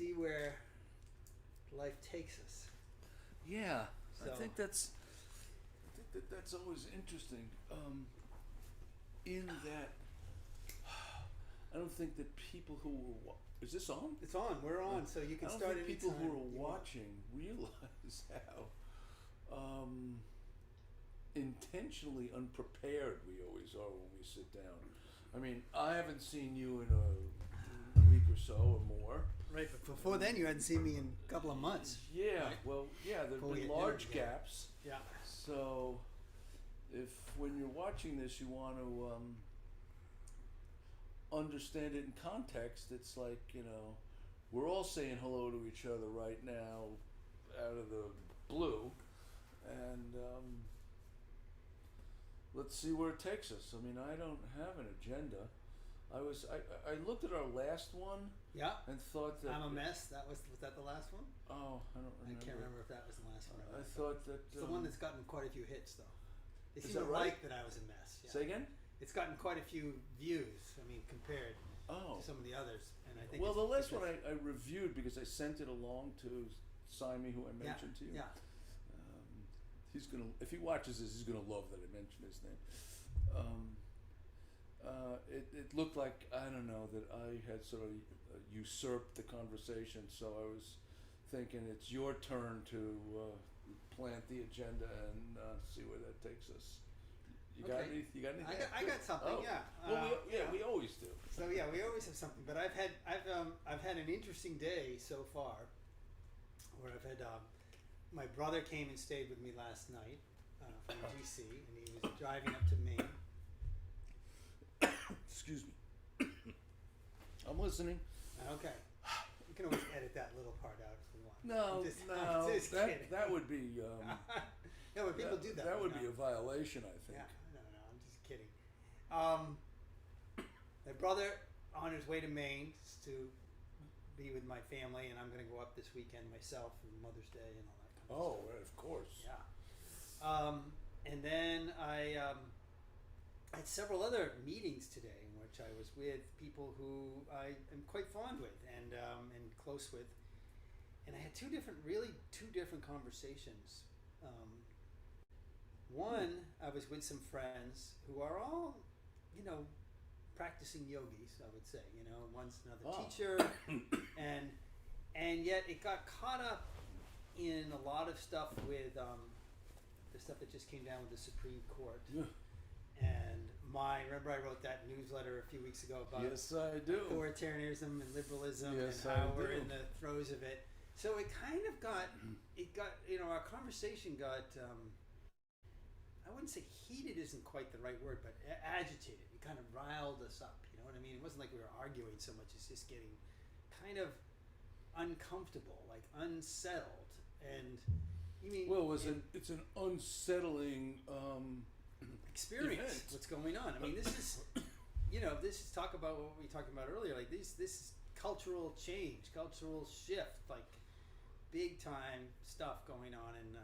see where life takes us. Yeah, So I think that's always interesting. In that, I don't think that people who are is this on? it's on. We're on, so you can I don't start think anytime people who are you want. watching realize how intentionally unprepared we always are when we sit down. I mean, I haven't seen you in a week or so or more. Right, but before then, you hadn't seen me in a couple of months. Yeah, Right. well, yeah, there've Before we been get dinner large together. gaps. Yeah. So, if when you're watching this, you want to understand it in context, it's like, we're all saying hello to each other right now out of the blue, and let's see where it takes us. I mean, I don't have an agenda. I looked at our last one Yeah. and thought that I'm a mess. Was that the last one? Oh, I don't I remember. can't remember if that was the last one or I not. thought that It's the one that's gotten quite a few hits, though. They Is seem that to right? like that I was a mess. Yeah. Say again? It's gotten quite a few views. I mean, compared Oh. to some of the others, and I think. Well, it's the last because- one I reviewed because I sent it along to Simon, who I Yeah. mentioned to you. Yeah. He's gonna, if he watches this, he's gonna love that I mentioned his name. It looked like, I don't know, that I had sort of usurped the conversation, so I was thinking it's your turn to plant the agenda and see where that takes us. You got Okay. You got anything? I got something. Oh. Yeah. Well, yeah. we always do. So yeah, we always have something. But I've had an interesting day so far, where I've had my brother came and stayed with me last night from DC, and he was driving up to Maine. Excuse me. I'm listening. Okay, you can always edit that little part out if you want. No, I'm just kidding. that would be. No, but people do that. That would you be know? a violation, I think. Yeah, no, I'm just kidding. My brother on his way to Maine to be with my family, and I'm going to go up this weekend myself for Mother's Day and all that kind of Oh, stuff. right, of course. Yeah. And then I had several other meetings today in which I was with people who I am quite fond with and close with, and I had two different conversations. One, I was with some friends who are all, practicing yogis, I would say. One's another teacher, and yet it got caught up in a lot of stuff with the stuff that just came down with the Supreme Court. Yeah. And remember I wrote that newsletter a few weeks ago about Yes, I do. authoritarianism and liberalism Yes, and how I we're do. in the throes of it. So it kind of got, our conversation got, I wouldn't say heated isn't quite the right word, but agitated. It kind of riled us up, you know what I mean? It wasn't like we were arguing so much, it's just getting kind of uncomfortable, like unsettled. And you mean... Well, it's an unsettling experience event. what's going on. I mean, this is, this is talk about what we talked about earlier. Like this is cultural change, cultural shift, like big time stuff going on. And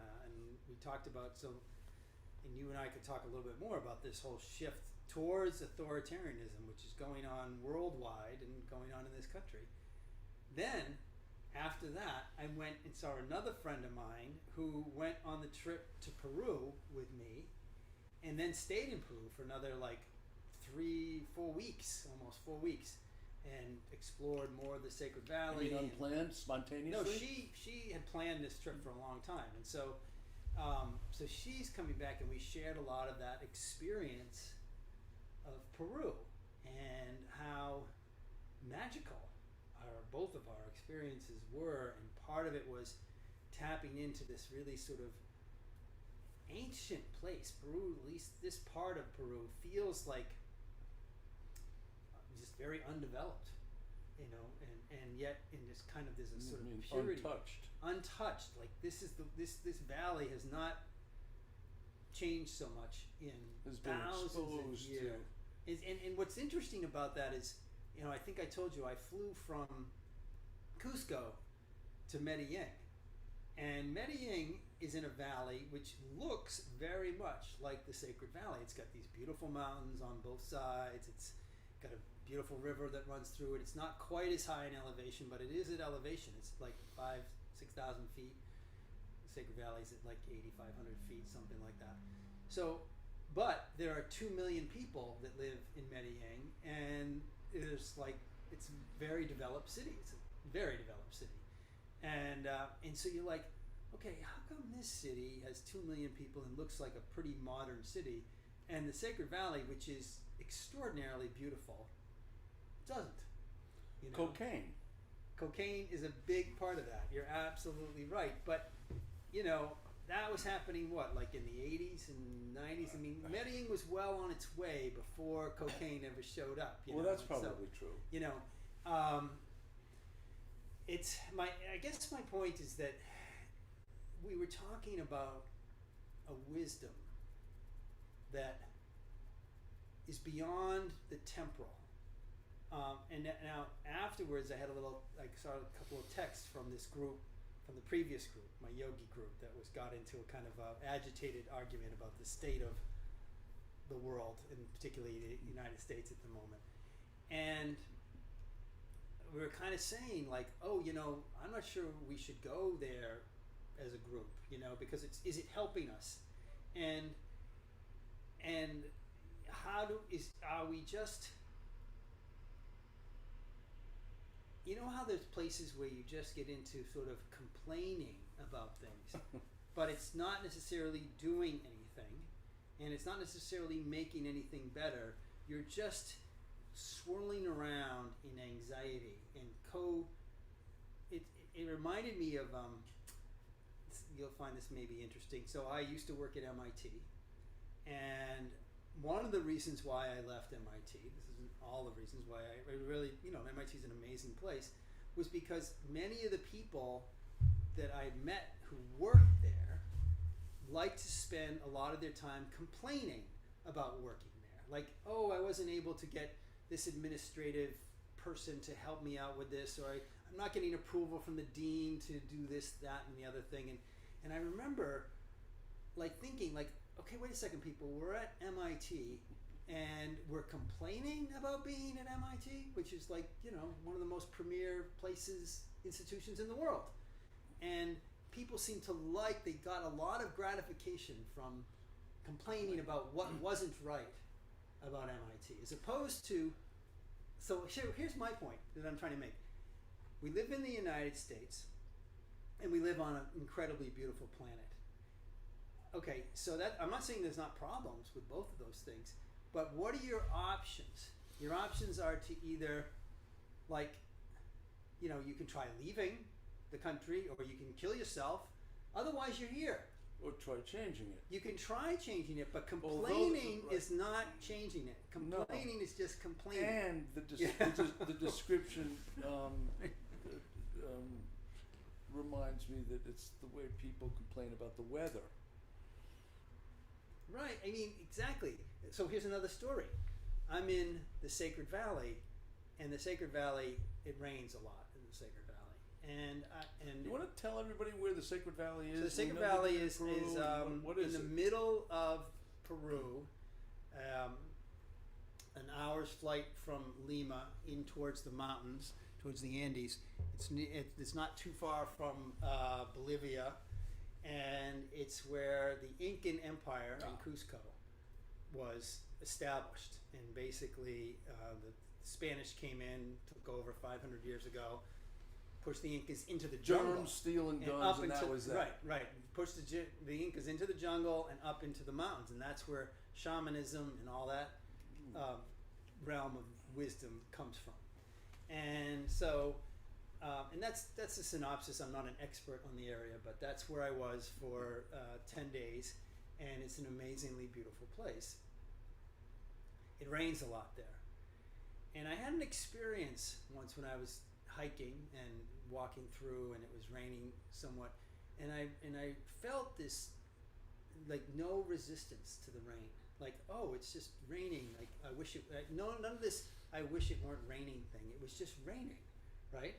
we talked about and you and I could talk a little bit more about this whole shift towards authoritarianism, which is going on worldwide and going on in this country. Then, after that, I went and saw another friend of mine who went on the trip to Peru with me, and then stayed in Peru for another 3-4 weeks, almost 4 weeks, and explored more of the Sacred Valley. I mean, unplanned, spontaneously? No, she had planned this trip for a long time, and so she's coming back, and we shared a lot of that experience of Peru and how magical both of our experiences were, and part of it was tapping into this really sort of ancient place. Peru, at least this part of Peru, feels like just very undeveloped, and yet in this kind of there's a sort of purity, untouched. Like this valley has not changed so much in thousands of years. And what's interesting about that is, I think I told you I flew from Cusco to Medellin, and Medellin is in a valley which looks very much like the Sacred Valley. It's got these beautiful mountains on both sides. It's got a beautiful river that runs through it. It's not quite as high in elevation, but it is at elevation. It's like 6,000 feet. The Sacred Valley's at like 8,500 feet, something like that. So, but there are 2 million people that live in Medellin, and it's a very developed city. It's a very developed city, and so you're like, okay, how come this city has 2 million people and looks like a pretty modern city, and the Sacred Valley, which is extraordinarily beautiful, doesn't? You know? Cocaine is a big part of that. You're absolutely right, but you know, that was happening like in the 80s and 90s. I mean, Medellin was well on its way before cocaine ever showed up. You know? That's probably true. You know, I guess my point is that we were talking about a wisdom that is beyond the temporal. And now afterwards, I saw a couple of texts from this group, from the previous group, my yogi group, that got into a kind of agitated argument about the state of the world, and particularly the United States at the moment. And we were kind of saying like, oh, you know, I'm not sure we should go there as a group, you know, because is it helping us? And are we just, you know how there's places where you just get into sort of complaining about things, but it's not necessarily doing anything, and it's not necessarily making anything better. You're just swirling around in anxiety and it reminded me of, you'll find this maybe interesting. So I used to work at MIT, and one of the reasons why I left MIT, this isn't all the reasons why I really, you know, MIT is an amazing place, was because many of the people that I met who worked there liked to spend a lot of their time complaining about working there. Like, oh, I wasn't able to get this administrative person to help me out with this, or I'm not getting approval from the dean to do this, that, and the other thing. And I remember like thinking like, okay, wait a second, people, we're at MIT and we're complaining about being at MIT, which is like, you know, one of the most premier institutions in the world. And people seem to they got a lot of gratification from complaining about what wasn't right about MIT, as opposed to, so here's my point that I'm trying to make. We live in the United States, and we live on an incredibly beautiful planet. Okay, so that, I'm not saying there's not problems with both of those things, but what are your options? Your options are to either, like, you know, you can try leaving the country, or you can kill yourself. Otherwise, you're here. Or try changing it. You can try changing it, but complaining is not changing it. Complaining is just complaining. And the description reminds me that it's the way people complain about the weather. Right, I mean, exactly. So here's another story. I'm in the Sacred Valley, and the Sacred Valley, it rains a lot in the Sacred Valley. And you want to tell everybody where the Sacred Valley is? So the Sacred Valley is in the middle of Peru, an hour's flight from Lima in towards the mountains, towards the Andes. It's not too far from Bolivia, and it's where the Incan Empire in Cusco was established. And basically, the Spanish came in, took over 500 years ago, pushed the Incas into the jungle. Germs, stealing guns, and that was that. Right. Pushed the Incas into the jungle and up into the mountains, and that's where shamanism and all that realm of wisdom comes from. And so, and that's a synopsis. I'm not an expert on the area, but that's where I was for 10 days, and it's an amazingly beautiful place. It rains a lot there. And I had an experience once when I was hiking and walking through, and it was raining somewhat, and I felt this, like, no resistance to the rain. Like, oh, it's just raining. Like, I wish it. No, none of this. I wish it weren't raining thing. It was just raining, right?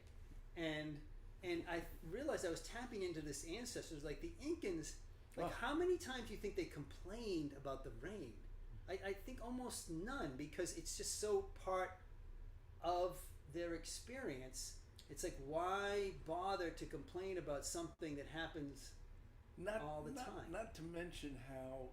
And I realized I was tapping into this ancestors, like the Incans. Like, how many times do you think they complained about the rain? I think almost none, because it's just so part of their experience. It's like, why bother to complain about something that happens all the time? Not to mention how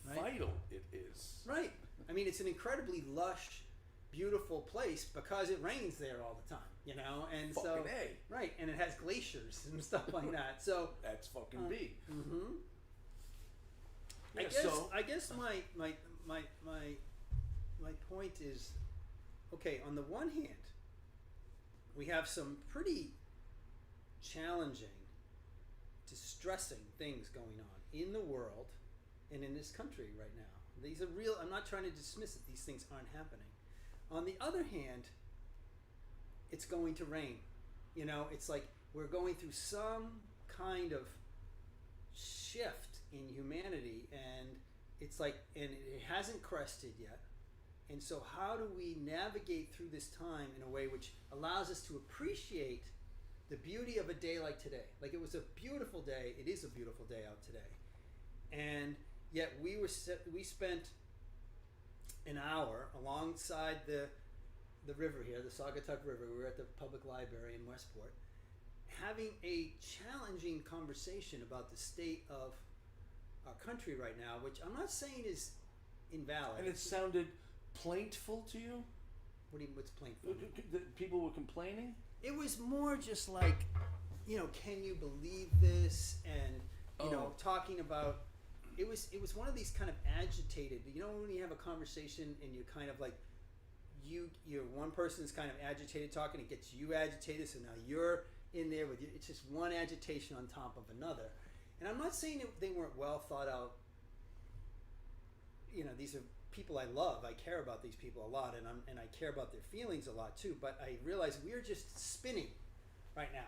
Right. vital it is. Right. I mean, it's an incredibly lush, beautiful place because it rains there all the time, you know? And Fucking so, A. right, and it has glaciers and stuff like that. So, That's fucking B. mm-hmm. Yeah, I guess my point is, okay, on the one hand, we have some pretty challenging, distressing things going on in the world and in this country right now. These are real. I'm not trying to dismiss it. These things aren't happening. On the other hand, it's going to rain. You know, it's like we're going through some kind of shift in humanity, and it's like, and it hasn't crested yet. And so how do we navigate through this time in a way which allows us to appreciate the beauty of a day like today? Like, it was a beautiful day. It is a beautiful day out today. And yet we spent an hour alongside the river here, the Saugatuck River. We were at the public library in Westport, having a challenging conversation about the state of our country right now, which I'm not saying is invalid. And it sounded plaintful to you? What's plaintful? People were complaining? It was more just like, you know, can you believe this? And, you know, talking about, it was one of these kind of agitated, you know, when you have a conversation and you're kind of like, you're one person's kind of agitated talking, it gets you agitated, so now you're in there with you. It's just one agitation on top of another. And I'm not saying they weren't well thought out. You know, these are people I love. I care about these people a lot, and I care about their feelings a lot too. But I realize we're just spinning right now.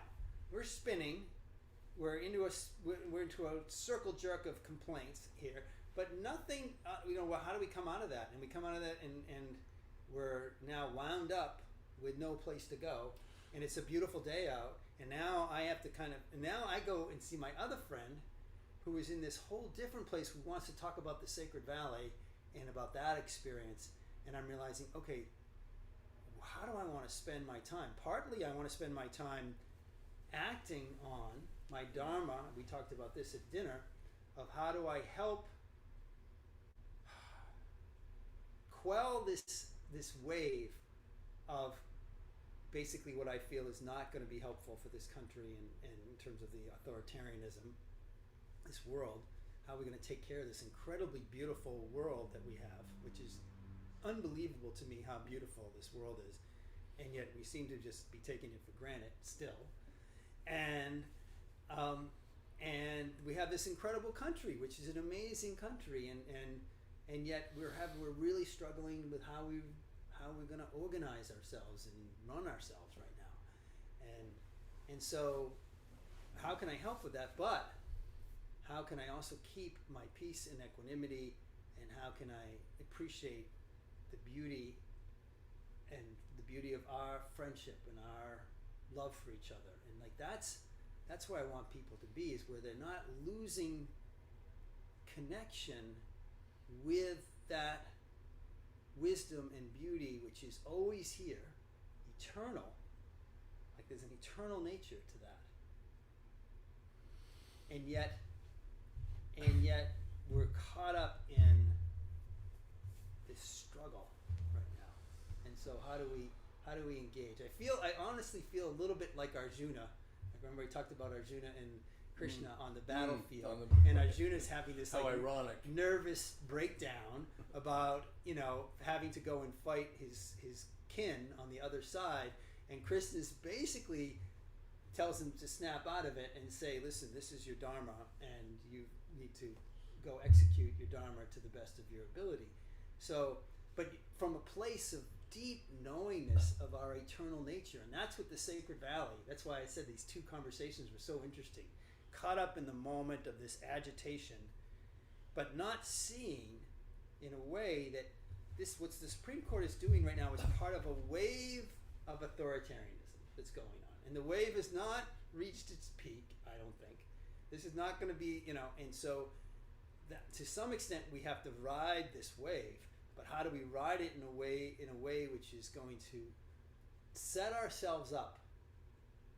We're spinning. We're into a circle jerk of complaints here, but nothing. You know, well, how do we come out of that? And we come out of that, and we're now wound up with no place to go, and it's a beautiful day out. And now I have to now I go and see my other friend, who is in this whole different place, who wants to talk about the Sacred Valley and about that experience. And I'm realizing, okay, how do I want to spend my time? Partly I want to spend my time acting on my Dharma. We talked about this at dinner, of how do I help quell this wave of basically what I feel is not going to be helpful for this country and in terms of the authoritarianism, this world. How are we going to take care of this incredibly beautiful world that we have, which is unbelievable to me how beautiful this world is, and yet we seem to just be taking it for granted still. And we have this incredible country, which is an amazing country, and yet we're really struggling with how we're going to organize ourselves and run ourselves right now. And so how can I help with that? But how can I also keep my peace and equanimity, and how can I appreciate the beauty of our friendship and our love for each other? And like that's where I want people to be, is where they're not losing connection with that wisdom and beauty which is always here, eternal. Like there's an eternal nature to that. And yet we're caught up in this struggle right now. And so how do we engage? I honestly feel a little bit like Arjuna. I remember we talked about Arjuna and Krishna on the battlefield, and Arjuna's having this ironic nervous breakdown about, you know, having to go and fight his kin on the other side, and Krishna's basically tells him to snap out of it and say, listen, this is your Dharma, and you need to go execute your Dharma to the best of your ability. So, but from a place of deep knowingness of our eternal nature, and that's what the Sacred Valley, that's why I said these two conversations were so interesting. Caught up in the moment of this agitation, but not seeing in a way that what the Supreme Court is doing right now is part of a wave of authoritarianism that's going on. And the wave has not reached its peak, I don't think. This is not going to be, you know, and so that, to some extent we have to ride this wave, but how do we ride it in a way which is going to set ourselves up.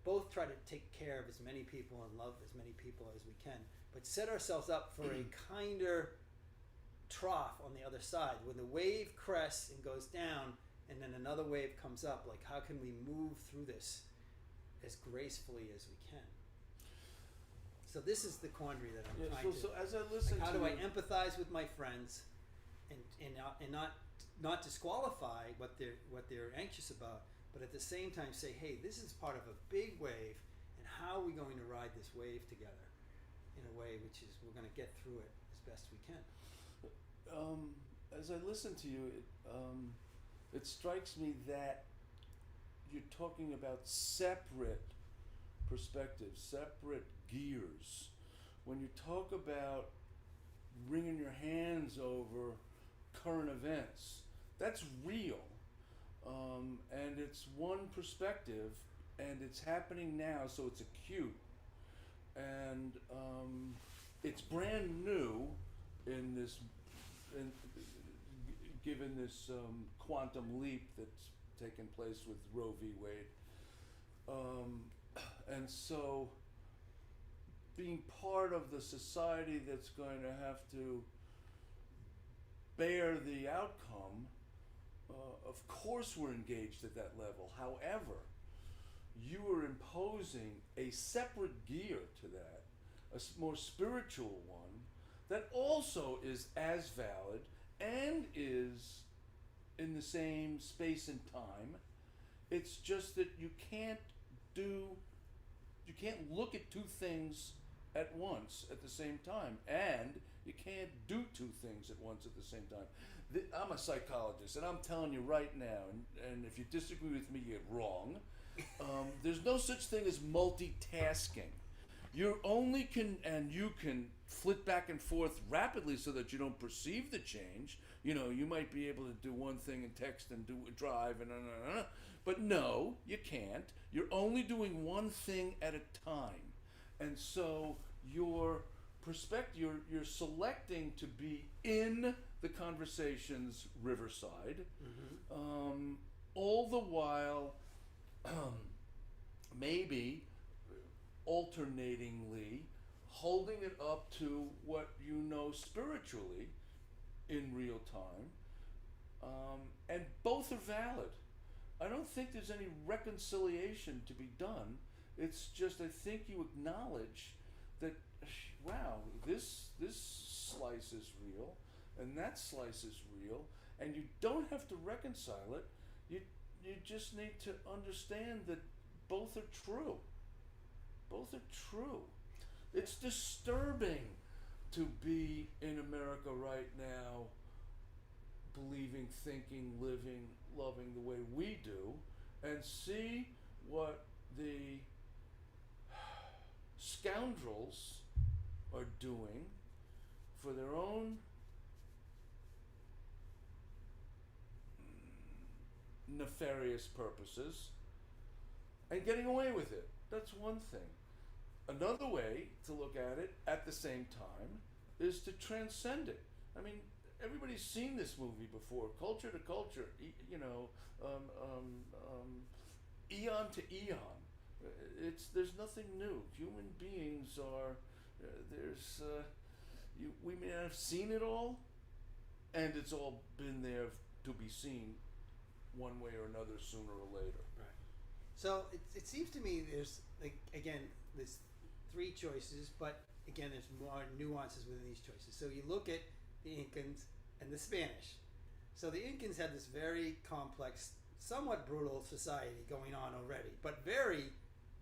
Both try to take care of as many people and love as many people as we can, but set ourselves up for a kinder trough on the other side. When the wave crests and goes down, and then another wave comes up, like how can we move through this as gracefully as we can? So this is the quandary that I'm trying to. So as I listen, how to do I empathize with my friends, and not disqualify what they're anxious about, but at the same time say, hey, this is part of a big wave, and how are we going to ride this wave together in a way which is we're going to get through it as best we can. As I listen to you, it strikes me that you're talking about separate perspectives, separate gears. When you talk about wringing your hands over current events, that's real. And it's one perspective, and it's happening now, so it's acute. And it's brand new in this, given this quantum leap that's taken place with Roe v. Wade. And so being part of the society that's going to have to bear the outcome, of course we're engaged at that level. However, you are imposing a separate gear to that, a more spiritual one, that also is as valid and is in the same space and time. It's just that you can't look at two things at once at the same time, and you can't do two things at once at the same time. I'm a psychologist, and I'm telling you right now, and if you disagree with me, you're wrong. There's no such thing as multitasking. You can flit back and forth rapidly so that you don't perceive the change. You know, you might be able to do one thing and text and drive and but no, you can't. You're only doing one thing at a time. And so your perspective, you're selecting to be in the conversation's riverside, all the while maybe alternatingly holding it up to what you know spiritually in real time, and both are valid. I don't think there's any reconciliation to be done. It's just I think you acknowledge that, wow, this slice is real and that slice is real, and you don't have to reconcile it. You just need to understand that both are true. Both are true. It's disturbing to be in America right now, believing, thinking, living, loving the way we do, and see what the scoundrels are doing for their own nefarious purposes and getting away with it. That's one thing. Another way to look at it at the same time is to transcend it. I mean, everybody's seen this movie before, culture to culture, eon to eon. There's nothing new. Human beings are, we may not have seen it all, and it's all been there to be seen one way or another sooner or later. Right. So it seems to me there's, like, again, there's three choices, but again, there's more nuances within these choices. So you look at the Incans and the Spanish. So the Incans had this very complex, somewhat brutal society going on already, but very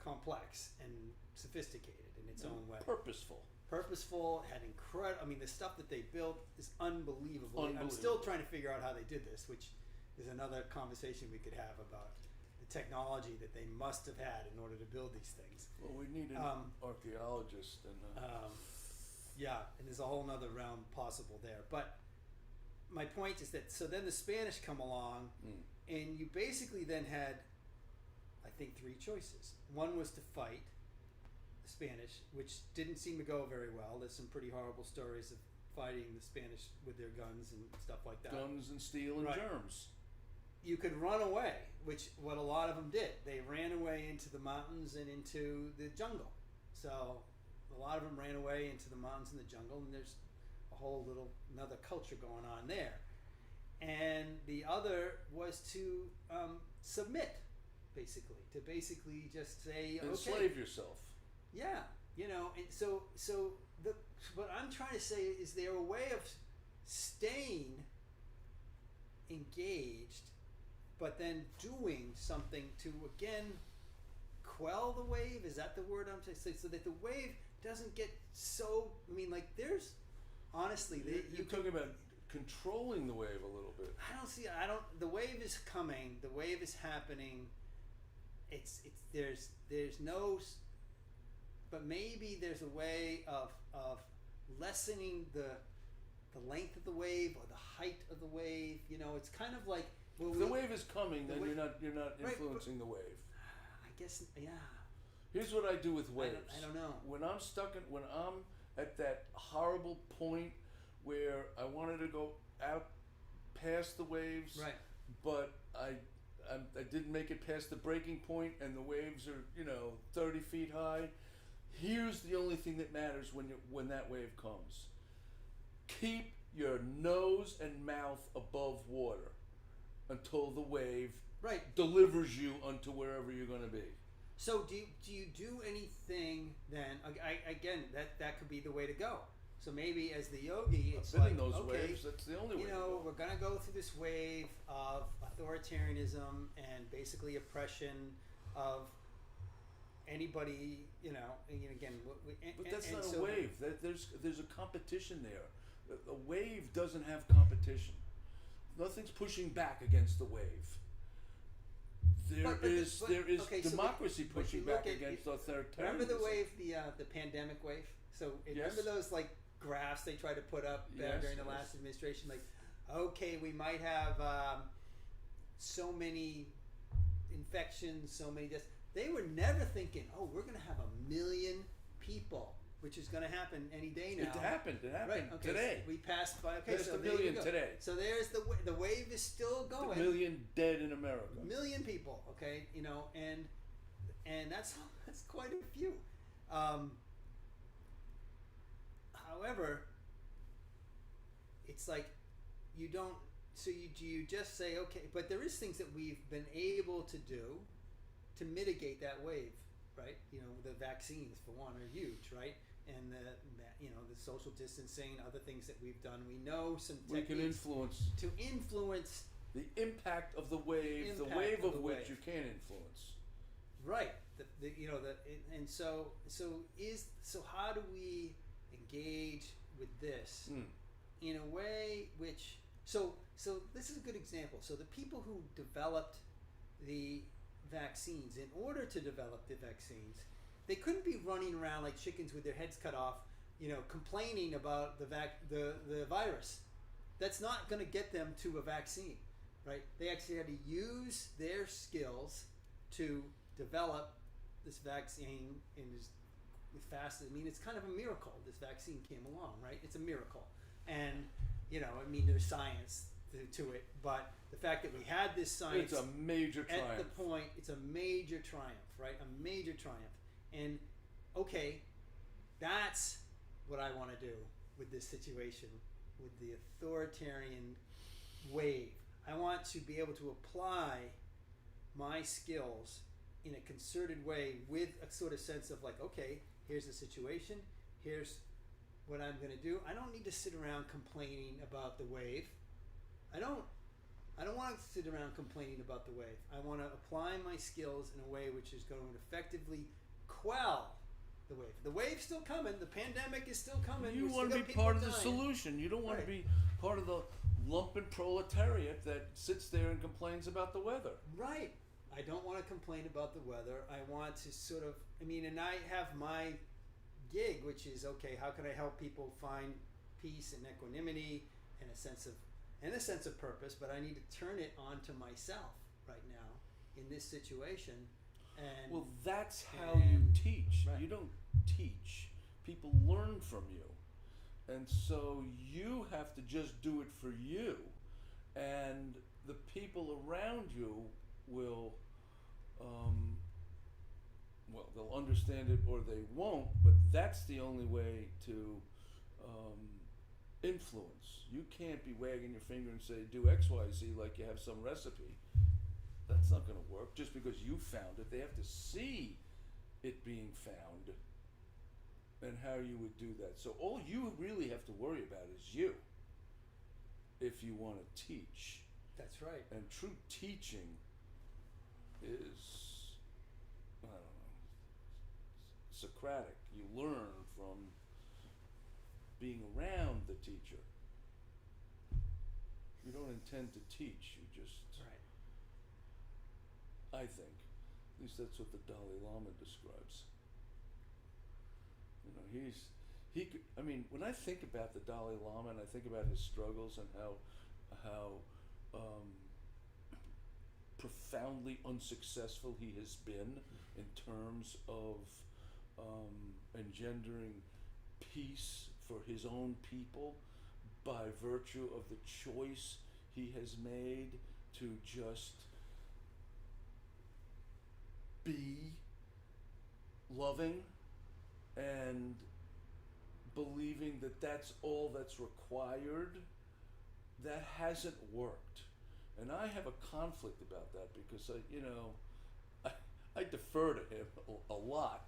complex and sophisticated in its own way. Purposeful, had incredible, I mean, the stuff that they built is unbelievable. I'm still trying to figure out how they did this, which is another conversation we could have about the technology that they must have had in order to build these things. Well, we need an archaeologist. Yeah, and there's a whole nother realm possible there. But my point is that, so then the Spanish come along, and you basically then had, I think, three choices. One was to fight the Spanish, which didn't seem to go very well. There's some pretty horrible stories of fighting the Spanish with their guns and stuff like that. Guns and steel and germs. you could run away, which what a lot of them did. They ran away into the mountains and into the jungle. So a lot of them ran away into the mountains and the jungle, and there's a whole another culture going on there. And the other was to submit, basically, to basically just say, Enslave yourself. yeah, and so what I'm trying to say is there a way of staying engaged, but then doing something to again quell the wave? Is that the word I'm saying? So that the wave doesn't get so. I mean, like there's honestly, you're talking about controlling the wave a little bit. I don't. The wave is coming. The wave is happening. There's no. But maybe there's a way of lessening the length of the wave or the height of the wave. It's kind of like if the wave is coming, then you're not influencing the wave. I guess, yeah. Here's what I do with waves. I don't know. When I'm at that horrible point where I wanted to go out past the waves, right? But I didn't make it past the breaking point, and the waves are 30 feet high. Here's the only thing that matters when that wave comes. Keep your nose and mouth above water until the wave delivers you unto wherever you're going to be. So do you do anything then? Again, that could be the way to go. So maybe as the yogi, it's like in those waves. That's the only way. We're gonna go through this wave of authoritarianism and basically oppression of anybody. And again, but that's not a wave. There's a competition there. A wave doesn't have competition. Nothing's pushing back against the wave. There is democracy pushing back against authoritarianism. Remember the wave, the pandemic wave? So remember those graphs they tried to put up during the last administration? Like, okay, we might have so many infections, so many deaths. They were never thinking, we're going to have 1 million people, which is going to happen any day now. It happened right, okay, today. So we passed by. Okay, there's so 1 million today. So there's the wave is still going. 1 million dead in America. 1 million people. Okay, and that's quite a few. However, it's like you don't. So you just say okay, but there is things that we've been able to do to mitigate that wave, right? The vaccines for one are huge, right? And the social distancing, other things that we've done. We know some techniques we can influence the impact of the wave, the wave of which you can influence. Right. So how do we engage with this in a way which so this is a good example. So the people who developed the vaccines, in order to develop the vaccines, they couldn't be running around like chickens with their heads cut off, complaining about the virus. That's not going to get them to a vaccine, right? They actually had to use their skills to develop this vaccine as fast. I mean, it's kind of a miracle this vaccine came along, right? It's a miracle. And, there's science to it, but the fact that we had this science... It's a major triumph. At the point, it's a major triumph, right? A major triumph. And, okay, that's what I want to do with this situation, with the authoritarian wave. I want to be able to apply my skills in a concerted way with a sort of sense of like, okay, here's the situation, here's what I'm going to do. I don't need to sit around complaining about the wave. I don't want to sit around complaining about the wave. I want to apply my skills in a way which is going to effectively quell the wave. The wave's still coming. The pandemic is still coming. You want to be part of the solution. You don't want to be part of the lumpen proletariat that sits there and complains about the weather. Right. I don't want to complain about the weather. I want to sort of, and I have my gig, which is, okay, how can I help people find peace and equanimity and a sense of purpose, but I need to turn it onto myself right now in this situation. And well, that's how you teach. Right. You don't teach. People learn from you. And so you have to just do it for you. And the people around you will, well, they'll understand it or they won't, but that's the only way to influence. You can't be wagging your finger and say, do X, Y, Z like you have some recipe. That's not going to work just because you found it. They have to see it being found and how you would do that. So all you really have to worry about is you if you want to teach. That's right. And true teaching is, I don't know, Socratic. You learn from being around the teacher. You don't intend to teach, you just, right. I think, at least that's what the Dalai Lama describes. You know, he could, I mean, when I think about the Dalai Lama and I think about his struggles and how profoundly unsuccessful he has been in terms of engendering peace for his own people by virtue of the choice he has made to just be loving and believing that that's all that's required, that hasn't worked. And I have a conflict about that because I defer to him a lot.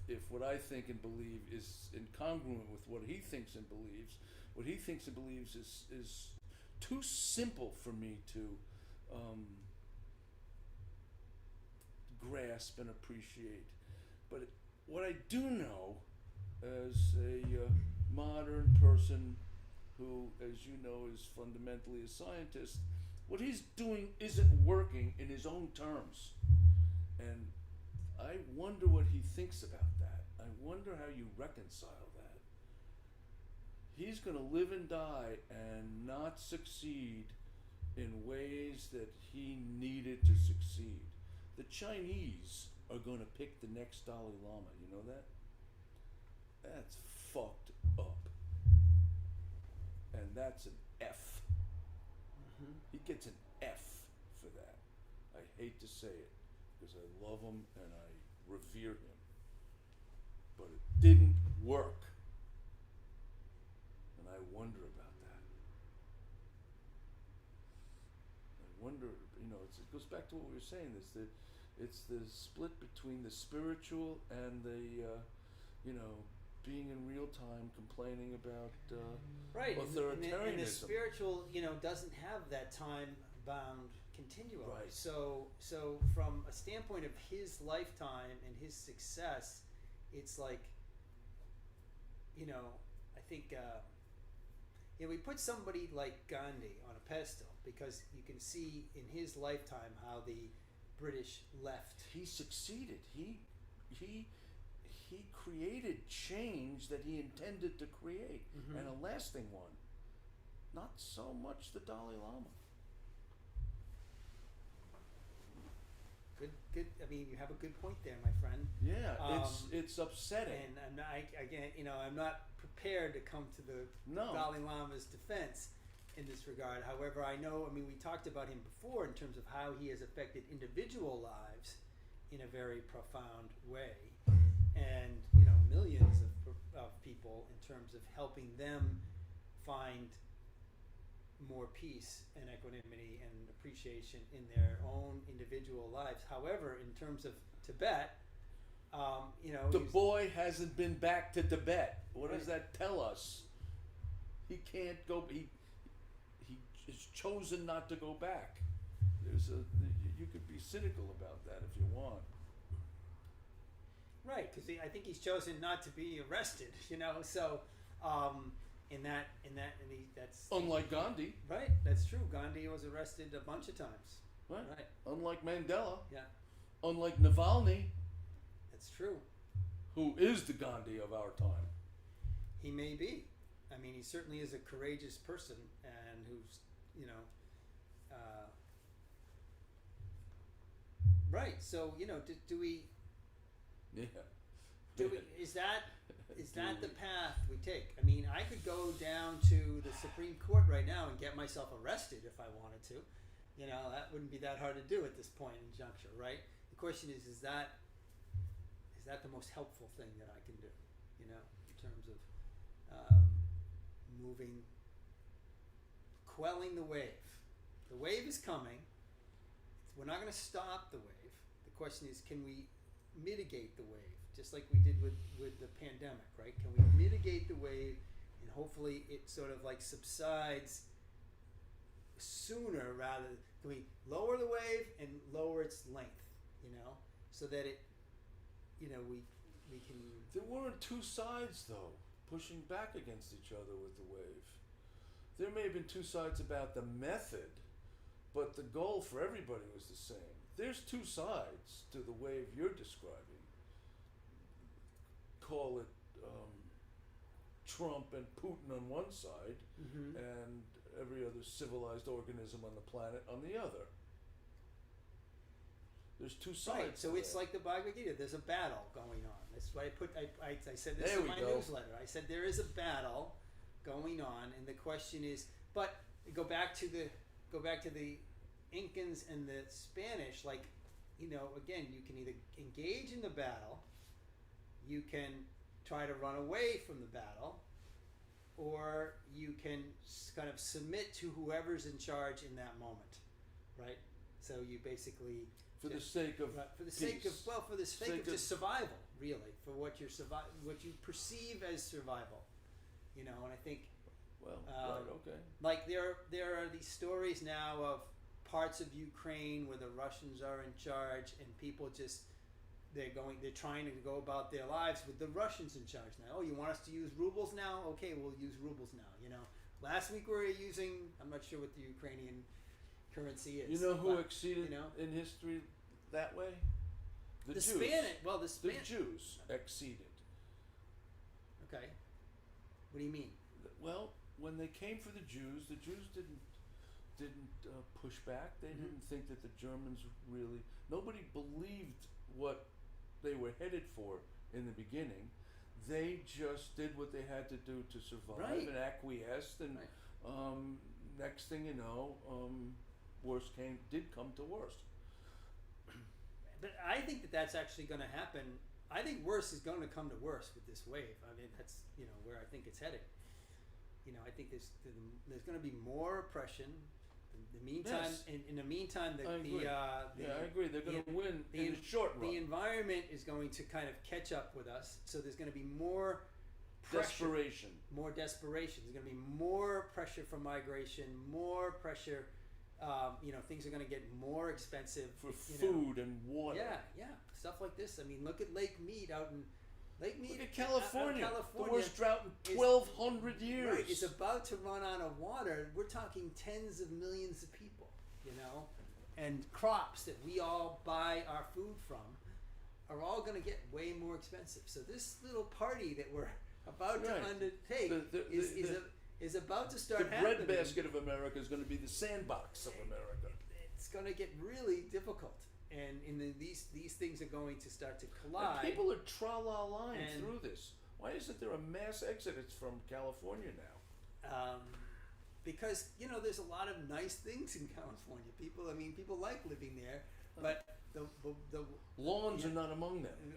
If what I think and believe is incongruent with what he thinks and believes, what he thinks and believes is too simple for me to grasp and appreciate. But what I do know, as a modern person who, as you know, is fundamentally a scientist, what he's doing isn't working in his own terms. And I wonder what he thinks about that. I wonder how you reconcile that. He's going to live and die and not succeed in ways that he needed to succeed. The Chinese are going to pick the next Dalai Lama. You know that? That's fucked up. And that's an F. Mm-hmm. He gets an F for that. I hate to say it because I love him and I revere him. But it didn't work. And I wonder about that. I wonder, it goes back to what we were saying, it's the split between the spiritual and the, being in real time complaining about right. authoritarianism. And the spiritual, doesn't have that time-bound continuum. Right. So from a standpoint of his lifetime and his success, it's like, I think, we put somebody like Gandhi on a pedestal because you can see in his lifetime how the British left. He succeeded. He created change that he intended to create, mm-hmm. and a lasting one. Not so much the Dalai Lama. Good. I mean, you have a good point there, my friend. Yeah, it's upsetting. And I'm not prepared to come to the Dalai Lama's defense in this regard. However, we talked about him before in terms of how he has affected individual lives in a very profound way, and millions of people in terms of helping them find more peace and equanimity and appreciation in their own individual lives. However, in terms of Tibet, the boy hasn't been back to Tibet. What does that tell us? He can't go. He has chosen not to go back. You could be cynical about that if you want. Right, because I think he's chosen not to be arrested. So. That's unlike Gandhi. Right, that's true. Gandhi was arrested a bunch of times. Right. Unlike Mandela. Yeah. Unlike Navalny. That's true. Who is the Gandhi of our time? He may be. I mean, he certainly is a courageous person, and who's right. So do we? Yeah. Is that the path we take? I mean, I could go down to the Supreme Court right now and get myself arrested if I wanted to. You know, that wouldn't be that hard to do at this point in juncture, right? The question is that the most helpful thing that I can do? You know, in terms of quelling the wave. The wave is coming. We're not going to stop the wave. The question is, can we mitigate the wave? Just like we did with the pandemic, right? Can we mitigate the wave and hopefully it sort of like subsides sooner rather than, can we lower the wave and lower its length, you know, so that it, you know, we can... There weren't two sides, though, pushing back against each other with the wave. There may have been two sides about the method, but the goal for everybody was the same. There's two sides to the wave you're describing. Call it Trump and Putin on one side, and every other civilized organism on the planet on the other. There's two sides. Right, so it's like the Bhagavad Gita. There's a battle going on. That's why I said this in my newsletter. I said there is a battle going on, and the question is, but go back to the Incans and the Spanish. Like, you know, again, you can either engage in the battle, you can try to run away from the battle, or you can kind of submit to whoever's in charge in that moment, right? So you basically for the sake of just survival, really, for what you perceive as survival, you know. And I think, like there are these stories now of parts of Ukraine where the Russians are in charge, and people just they're trying to go about their lives with the Russians in charge now. Oh, you want us to use rubles now? Okay, we'll use rubles now. You know, last week we were using, I'm not sure what the Ukrainian currency is. You know who exceeded in history that way? The Jews. The Jews exceeded. Okay. What do you mean? Well, when they came for the Jews didn't push back. They didn't think that the Germans really. Nobody believed what they were headed for in the beginning. They just did what they had to do to survive and acquiesced, and next thing you know, worse did come to worse. But I think that's actually going to happen. I think worse is going to come to worse with this wave. I mean, that's where I think it's headed. You know, I think there's going to be more oppression. In the meantime, in the meantime, I agree. They're going to win in the short run. The environment is going to kind of catch up with us, so there's going to be more pressure, more desperation. There's going to be more pressure for migration, more pressure. Things are going to get more expensive for food and water. Yeah, stuff like this. I mean, look at Lake Mead out in Look at California. The worst drought in 1,200 years. Right, it's about to run out of water. We're talking tens of millions of people, and crops that we all buy our food from are all going to get way more expensive. So this little party that we're about to undertake is about to start happening. The breadbasket of America is going to be the sandbox of America. It's going to get really difficult. And these things are going to start to collide. And people are tra-la-lying through this. Why isn't there a mass exodus from California now? Because there's a lot of nice things in California. People like living there, but the lawns are not among them.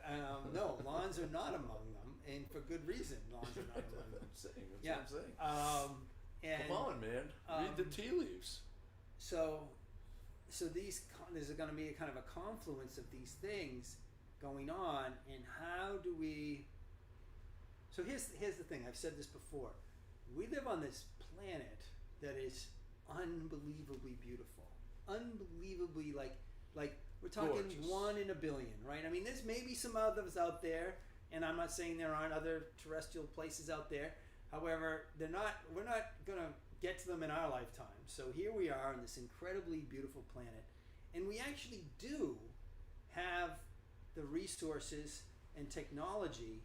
No, lawns are not among them, and for good reason. Lawns are not among them. That's what I'm saying. Come on, man. Read the tea leaves. So there's going to be a kind of a confluence of these things going on, and how do we? So here's the thing. I've said this before. We live on this planet that is unbelievably beautiful, unbelievably like we're talking gorgeous. 1 in a billion, right? I mean, there's maybe some others out there, and I'm not saying there aren't other terrestrial places out there. However, we're not gonna get to them in our lifetime. So here we are on this incredibly beautiful planet, and we actually do have the resources and technology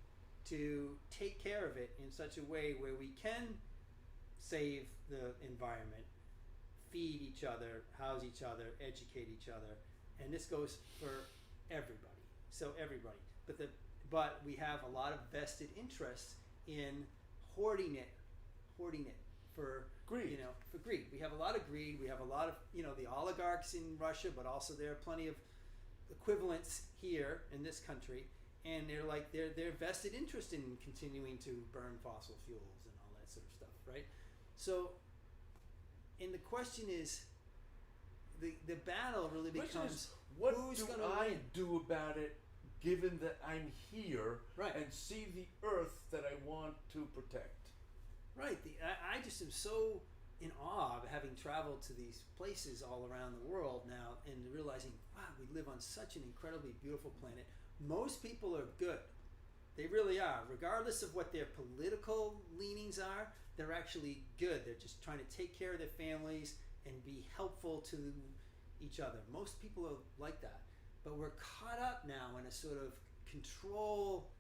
to take care of it in such a way where we can save the environment, feed each other, house each other, educate each other, and this goes for everybody. So everybody. But but we have a lot of vested interests in hoarding it for Greed. For greed. We have a lot of greed. We have a lot of the oligarchs in Russia, but also there are plenty of equivalents here in this country, and they're vested interest in continuing to burn fossil fuels and all that sort of stuff, right? So, and the question is, the battle really becomes what who's do going to I win? do about it, given that I'm here Right. and see the earth that I want to protect? Right. I just am so in awe of having traveled to these places all around the world now and realizing, wow, we live on such an incredibly beautiful planet. Most people are good. They really are. Regardless of what their political leanings are, they're actually good. They're just trying to take care of their families and be helpful to each other. Most people are like that. But we're caught up now in a sort of control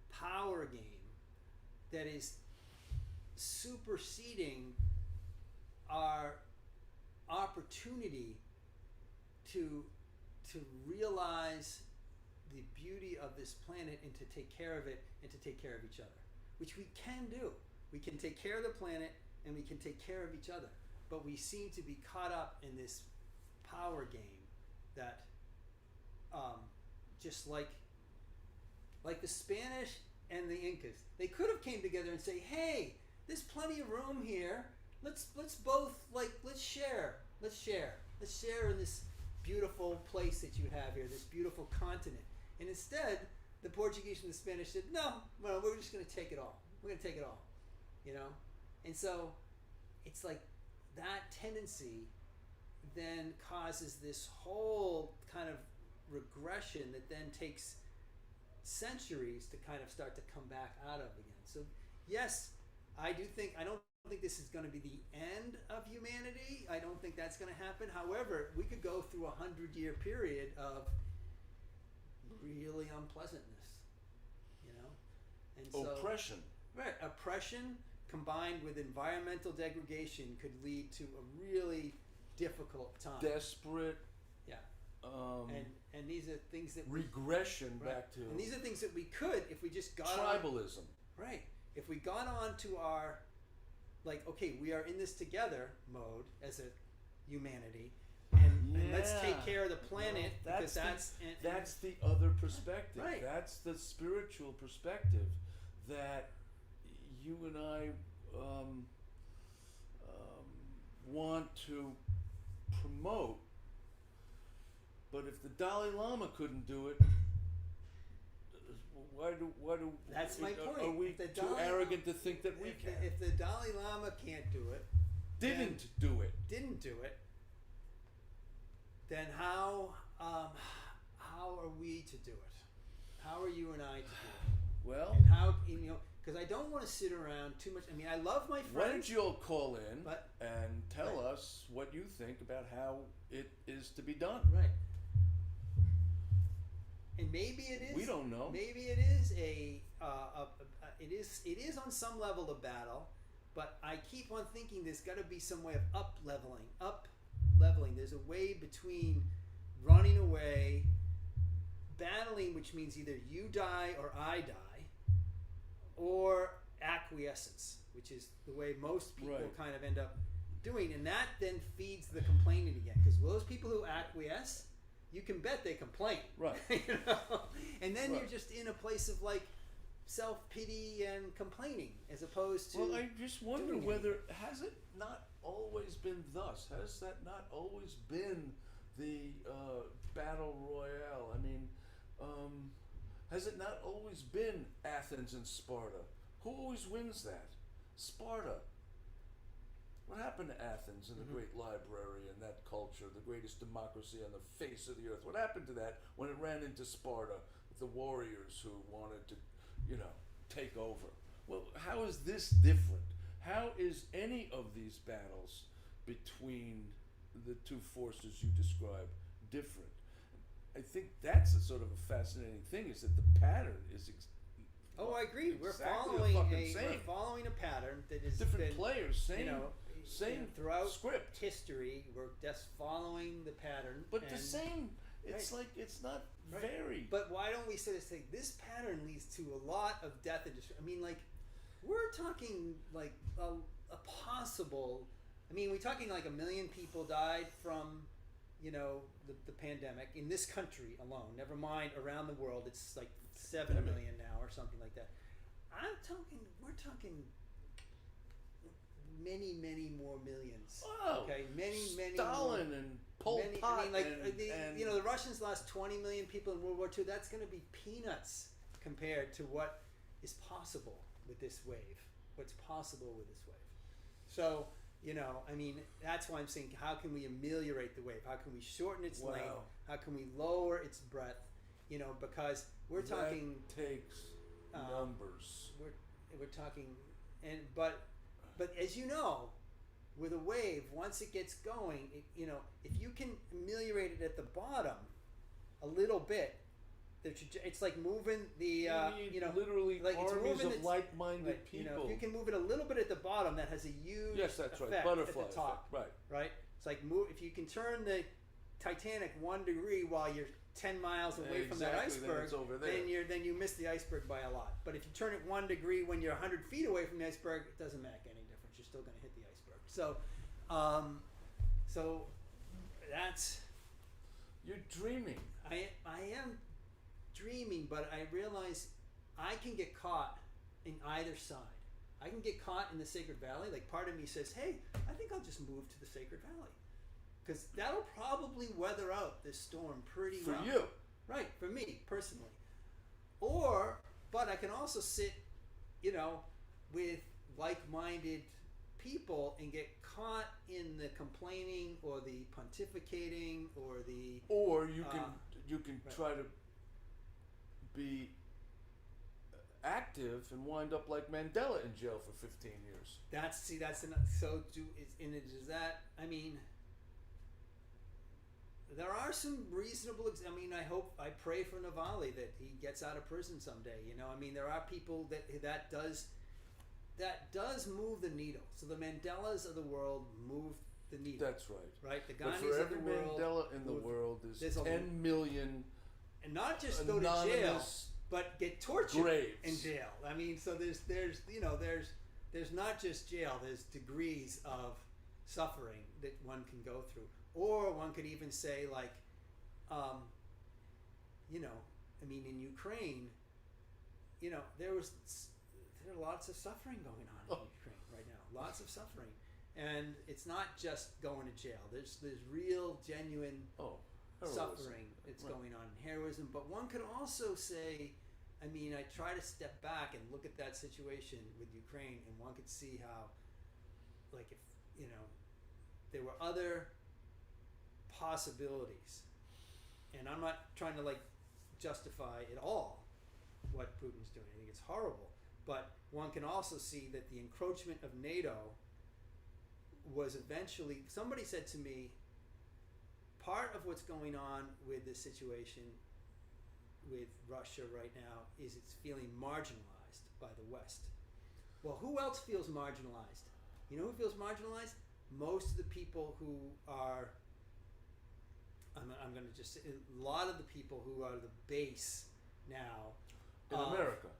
power game that is superseding our opportunity to realize the beauty of this planet and to take care of it and to take care of each other, which we can do. We can take care of the planet and we can take care of each other, but we seem to be caught up in this power game that just like the Spanish and the Incas, they could have came together and say, hey, there's plenty of room here. Let's both let's share in this beautiful place that you have here, this beautiful continent. And instead, the Portuguese and the Spanish said, no, well, we're just going to take it all. We're going to take it all, And so, it's like that tendency then causes this whole kind of regression that then takes centuries to kind of start to come back out of again. So, yes, I don't think this is going to be the end of humanity. I don't think that's going to happen. However, we could go through 100-year period of really unpleasantness, and so Oppression. Right, oppression combined with environmental degradation could lead to a really difficult time. Desperate. Yeah. And these are things that regression right. back to. And these are things that we could, if we just got tribalism. Right. If we got on to our, okay, we are in this together mode as a humanity, and let's take care of the planet, because that's the other perspective. Right. That's the spiritual perspective that you and I want to promote. But if the Dalai Lama couldn't do it, why do? That's my point. Are we too arrogant to think that we can? If the Dalai Lama can't do it, didn't do it, then how are we to do it? How are you and I to do it? Well, and how because I don't want to sit around too much. I mean, I love my friends. Why don't you all call in but, and tell right. us what you think about how it is to be done? Right. And maybe it is. We don't know. Maybe it is it is on some level a battle, but I keep on thinking there's got to be some way of up leveling. There's a way between running away, battling, which means either you die or I die, or acquiescence, which is the way most people right. kind of end up doing, and that then feeds the complaining again. Because those people who acquiesce, you can bet they complain, right? And then right. you're just in a place of self-pity and complaining, as opposed to. Well, I just wonder whether has it not always been thus? Has that not always been the battle royale? I mean, has it not always been Athens and Sparta? Who always wins that? Sparta. What happened to Athens and the great library and that culture, the greatest democracy on the face of the earth? What happened to that when it ran into Sparta with the warriors who wanted to, take over? Well, how is this different? How is any of these battles between the two forces you describe different? I think that's a sort of a fascinating thing, is that the pattern is I agree. Exactly We're following a pattern that is different players, same throughout script. history. We're just following the pattern. But the same. It's right. like it's not Right. Very. But why don't we sort of say this pattern leads to a lot of death and destruction? I mean, like, we're talking like a possible. I mean, we're talking like 1 million people died from, the pandemic in this country alone. Never mind around the world. It's like 7 million now or something like that. We're talking many, many more millions. Wow. Okay, many Stalin more, and Pol Pot. I mean, like and the Russians lost 20 million people in World War II. That's going to be peanuts compared to what is possible with this wave. What's possible with this wave? So, I mean, that's why I'm saying, how can we ameliorate the wave? How can we shorten its length? How can we lower its breadth? Because we're talking takes numbers. We're talking, but as you know, with a wave, once it gets going, if you can ameliorate it at the bottom a little bit, it's like moving the literally like it's armies moving of like-minded people. if you can move it a little bit at the bottom, that has a huge effect Butterfly at the top. Effect. Right. It's like if you can turn the Titanic 1 degree while you're 10 miles away from that iceberg, then it's over there. then you miss the iceberg by a lot. But if you turn it 1 degree when you're 100 feet away from the iceberg, it doesn't make any difference. You're still going to hit the iceberg. So that's. You're dreaming. I am dreaming, but I realize I can get caught in either side. I can get caught in the Sacred Valley. Like, part of me says, hey, I think I'll just move to the Sacred Valley, because that'll probably weather out this storm pretty well. For you. Right, for me, personally. But I can also sit, with like-minded people and get caught in the complaining or the pontificating or the... Or you can right. try to be active and wind up like Mandela in jail for 15 years. I mean, there are some reasonable, I pray for Navalny that he gets out of prison someday. There are people that does move the needle. So the Mandelas of the world move the needle. That's right. Right? The But Gandhis for of the every world. Mandela in the world, there's 10 million and not just go to jail, but get tortured graves. in jail. So there's not just jail. There's degrees of suffering that one can go through, or one could even say in Ukraine, there are lots of suffering going on in Ukraine right now. Lots of suffering, and it's not just going to jail. There's real, genuine suffering that's going on, heroism. But one could also say, I try to step back and look at that situation with Ukraine, and one could see how, if there were other possibilities, and I'm not trying to justify at all what Putin's doing. I think it's horrible, but one can also see that the encroachment of NATO was eventually. Somebody said to me, part of what's going on with this situation with Russia right now is it's feeling marginalized by the West. Well, who else feels marginalized? You know who feels marginalized? Most of the people who are, I'm going to just say, a lot of the people who are the base now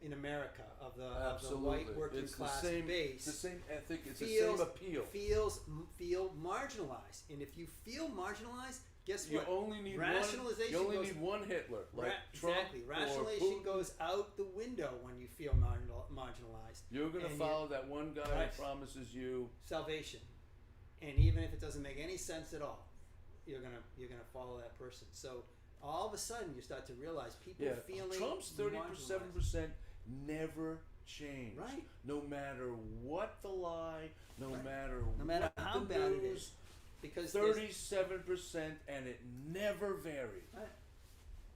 in America of the white working class base. It's the same ethic. It's the same appeal. Feel marginalized, and if you feel marginalized, guess you what? Only need rationalization. You only need one Hitler. Exactly. Rationalization goes out the window when you feel marginalized. You're going to follow that one guy who promises you salvation, and even if it doesn't make any sense at all, you're gonna follow that person. So all of a sudden, you start to realize people feeling Trump's 37% never changed. Right. No matter what the lie, no matter how the bad news, it is, because 37%, and it never varied. Right.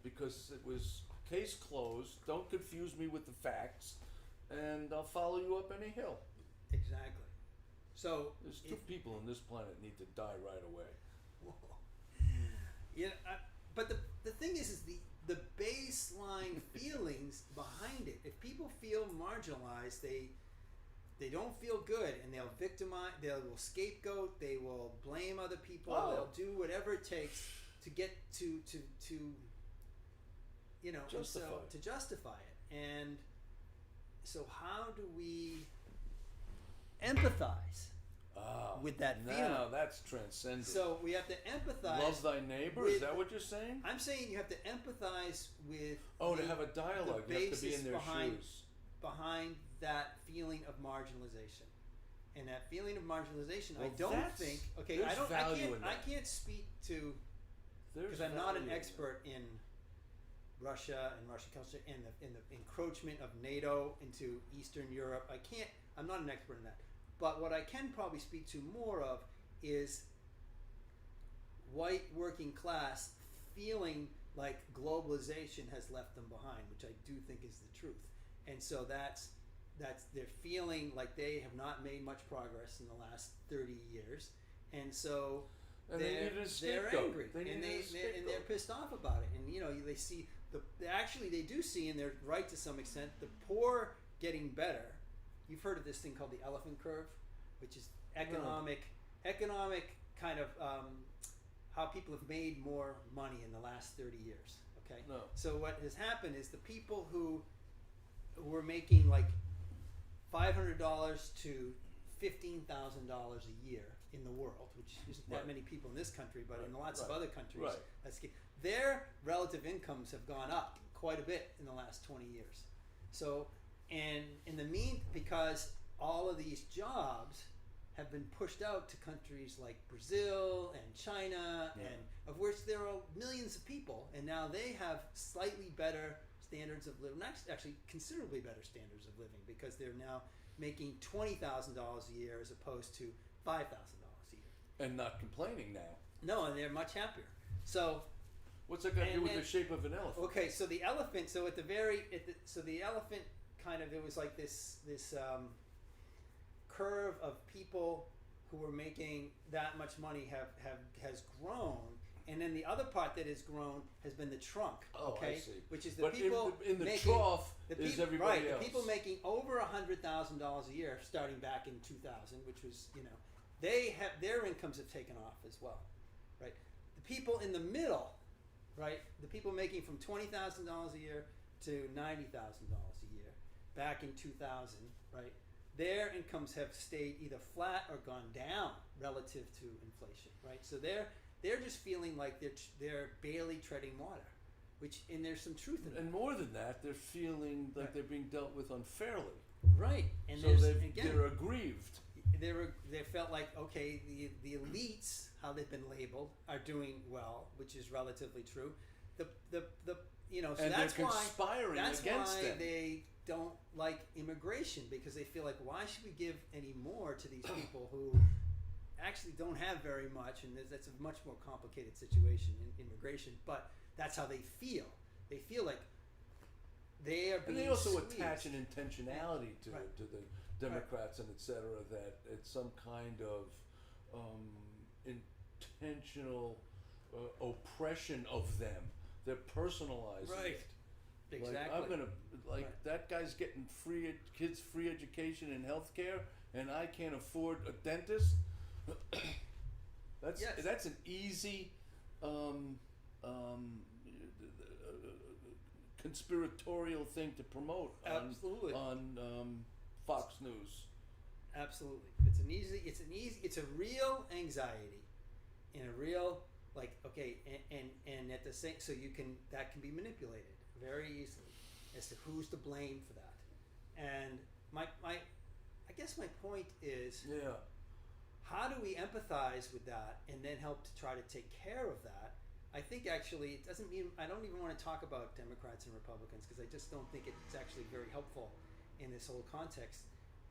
Because it was case closed. Don't confuse me with the facts, and I'll follow you up any hill. Exactly. So there's two people on this planet need to die right away. But the thing is the baseline feelings behind it. If people feel marginalized, they don't feel good, and they'll victimize. They will scapegoat. They will blame other people. They'll do whatever it takes to get to you know, and so Justify it. to justify it. And so how do we empathize with that feeling? Now that's transcendent. So we have to empathize. Love thy neighbor. with- Is that what you're saying? I'm saying you have to empathize with To have a dialogue, the you have to be basis in their behind shoes. behind that feeling of marginalization. And that feeling of marginalization, I Well, don't that's- think. Okay, there's I don't. value in I that. can't speak to There's because I'm not an value in expert in Russia and Russian culture and the encroachment of NATO into Eastern Europe. I'm not an expert in that. But what I can probably speak to more of is white working class feeling like globalization has left them behind, which I do think is the truth. And so that's they're feeling like they have not made much progress in the last 30 years, and so And they needed a they're scapegoat. angry They and needed a they're scapegoat. pissed off about it. And you know, they see they do see, and they're right to some extent, the poor getting better. You've heard of this thing called the elephant curve, which is economic kind of how people have made more money in the last 30 years. Okay. No. So what has happened is the people who were making like $500 to $15,000 a year in the world, which isn't that Right. many people in this country, but in lots of Right. other countries, Right. their relative incomes have gone up quite a bit in the last 20 years. So, and in the because all of these jobs have been pushed out to countries like Brazil and China, Yeah. and of which there are millions of people, and now they have slightly better standards of living, actually considerably better standards of living, because they're now making $20,000 a year as opposed to $5,000 a year. And not complaining now. No, and they're much happier. So, What's that got to do with And- the shape of an elephant? okay, so the elephant. So at the elephant kind of, there was like this curve of people who were making that much money has grown, and then the other part that has grown has been the trunk. Oh, okay, I see. which is the But people in the making, trough the is people, everybody right, else. the people making over $100,000 a year, starting back in 2000, which was, you know, their incomes have taken off as well, right? The people in the middle, right? The people making from $20,000 a year to $90,000 a year, back in 2000, right? Their incomes have stayed either flat or gone down relative to inflation, right? So they're just feeling like they're barely treading water, and there's some truth in that. And more than that, they're feeling like they're being dealt with unfairly. Right, and So again, they're aggrieved. they felt like, okay, the elites, how they've been labeled, are doing well, which is relatively true. So And that's they're why conspiring against them. they don't like immigration, because they feel like, why should we give any more to these people who actually don't have very much, and that's a much more complicated situation in immigration, but that's how they feel. They feel like they are being And they also squeezed. attach an intentionality to Right. it, to the Democrats and et cetera, that it's some kind of intentional oppression of them. They're personalizing Right. it. Exactly. Like, I'm gonna Right. that guy's getting kids free education and health care, and I can't afford a dentist. Yes. That's an easy conspiratorial thing to promote Absolutely. on Fox News. Absolutely. It's a real anxiety, and a real, like, okay, and at the same, so that can be manipulated very easily as to who's to blame for that. And I guess my point is, Yeah. how do we empathize with that and then help to try to take care of that? I think actually it doesn't mean, I don't even want to talk about Democrats and Republicans, because I just don't think it's actually very helpful in this whole context.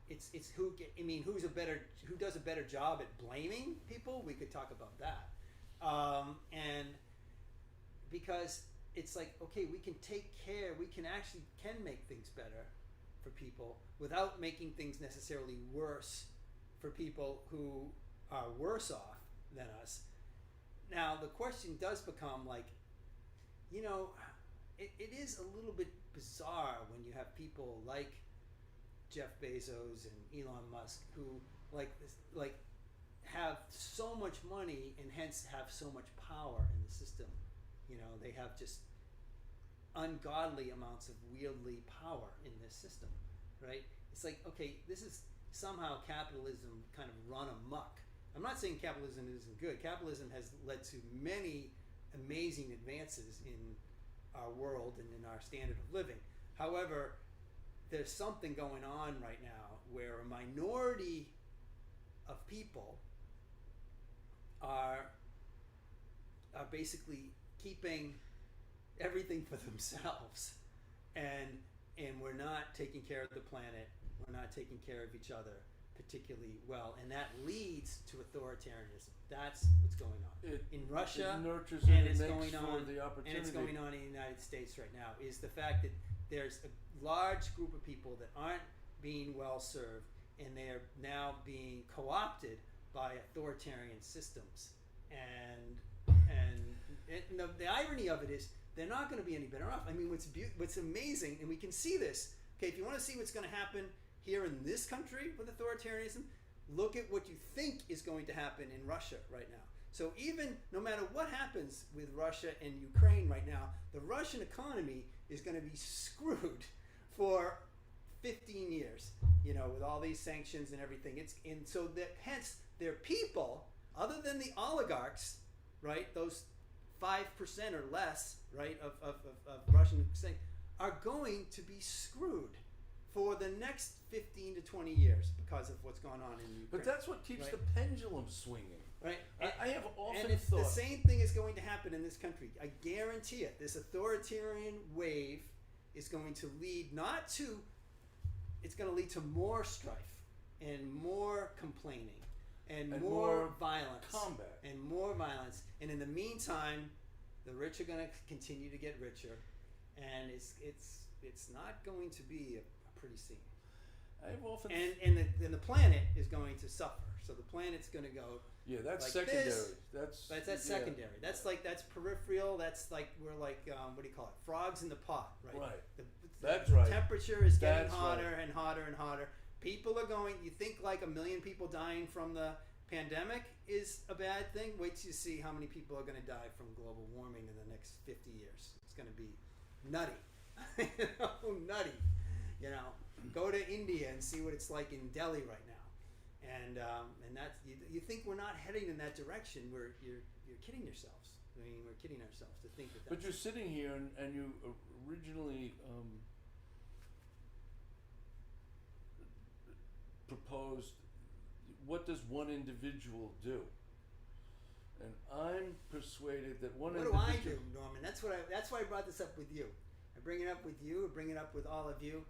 It's who does a better job at blaming people. We could talk about that, and because it's like, okay, we can take care, we can make things better for people without making things necessarily worse for people who are worse off than us. Now the question does become like, it is a little bit bizarre when you have people like Jeff Bezos and Elon Musk who have so much money and hence have so much power in the system. They have just ungodly amounts of wieldly power in this system, right? It's like, okay, this is somehow capitalism kind of run amok. I'm not saying capitalism isn't good. Capitalism has led to many amazing advances in our world and in our standard of living. However, there's something going on right now where a minority of people are basically keeping everything for themselves, and we're not taking care of the planet. We're not taking care of each other particularly well, and that leads to authoritarianism. That's what's going on in Russia, it nurtures and and it's makes going for on, the opportunity. and it's going on in the United States right now. Is the fact that there's a large group of people that aren't being well served, and they're now being co-opted by authoritarian systems, and the irony of it is they're not going to be any better off. I mean, what's amazing, and we can see this. Okay, if you want to see what's going to happen here in this country with authoritarianism, look at what you think is going to happen in Russia right now. So even no matter what happens with Russia and Ukraine right now, the Russian economy is going to be screwed for 15 years, with all these sanctions and everything. And so that hence their people, other than the oligarchs, right, those 5% or less, right, of Russian state, are going to be screwed for the next 15 to 20 years because of what's going on in Ukraine. But that's what keeps right? the pendulum swinging. Right. I have often and thought the same thing is going to happen in this country. I guarantee it. This authoritarian wave is going to lead it's going to lead to more strife and more complaining and more violence. Combat. And more violence. And in the meantime, the rich are going to continue to get richer, and it's not going to be a pretty scene. I've often And the planet is going to suffer. So the planet's going to go. Yeah, that's like secondary. This. That's That's secondary. That's peripheral. That's like we're like what do you call it? Frogs in the pot, right? Right. The right. temperature is getting That's hotter right. and hotter and hotter. People are going. You think like 1 million people dying from the pandemic is a bad thing? Wait till you see how many people are going to die from global warming in the next 50 years. It's going to be nutty. Nutty. Go to India and see what it's like in Delhi right now. And that's you think we're not heading in that direction? You're kidding yourselves. I mean, we're kidding ourselves to think that. But you're sitting here and you originally proposed, what does one individual do? And I'm persuaded that one individual. What do I do, Norman? That's why I brought this up with you. I bring it up with you. I bring it up with all of you.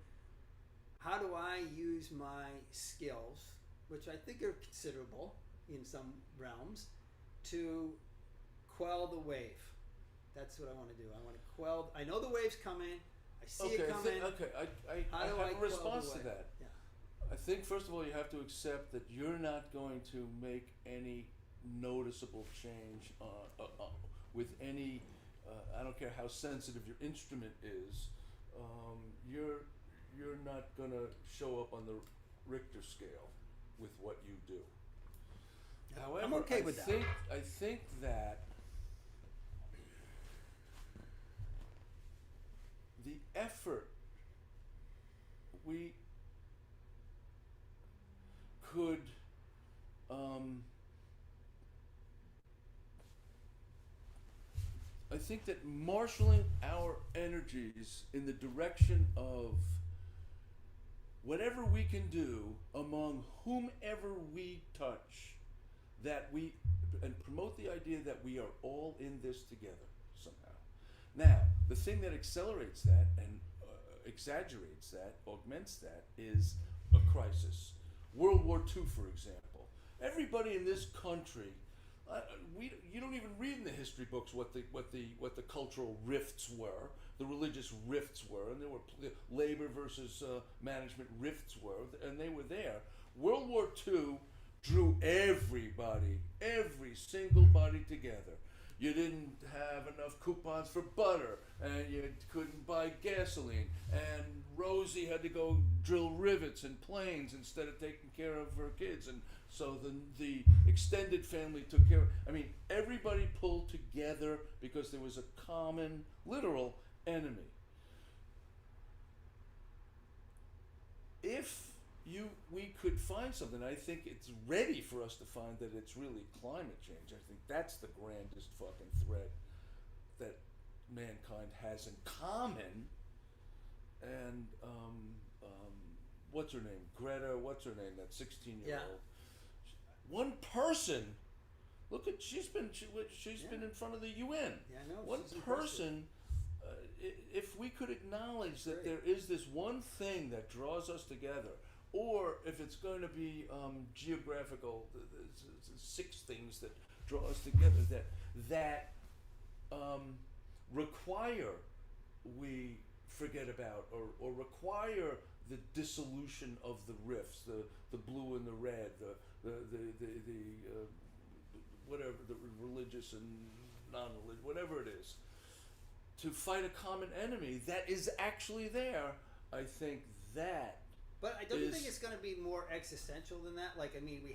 How do I use my skills, which I think are considerable in some realms, to quell the wave? That's what I want to do. I want to quell. I know the wave's coming. I see it coming. I have a response to that. Yeah. I think, first of all, you have to accept that you're not going to make any noticeable change with any, I don't care how sensitive your instrument is, you're not going to show up on the Richter scale with what you do. However, I'm okay with that. I think that the effort we could I think that marshaling our energies in the direction of whatever we can do among whomever we touch, and promote the idea that we are all in this together somehow. Now, the thing that accelerates that and exaggerates that, augments that, is a crisis. World War II, for example. Everybody in this country, you don't even read in the history books what the cultural rifts were, the religious rifts were, and there were labor versus management rifts were, and they were there. World War II drew everybody, every single body together. You didn't have enough coupons for butter, and you couldn't buy gasoline, and Rosie had to go drill rivets in planes instead of taking care of her kids, and so the extended family took care of, everybody pulled together because there was a common, literal enemy. If we could find something, I think it's ready for us to find that it's really climate change. I think that's the grandest fucking threat that mankind has in common. And what's her name? Greta, what's her name? That 16-year-old. One person. Look at she's been in front of the UN. Yeah, I know. One person. If we could acknowledge that there is this one thing that draws us together, or if it's going to be geographical, six things that draw us together that require we forget about or require the dissolution of the rifts, the blue and the red, the whatever, the religious and non-religious, whatever it is, to fight a common enemy that is actually there. I think that. But I don't think it's going to be more existential than that. Like, I mean, we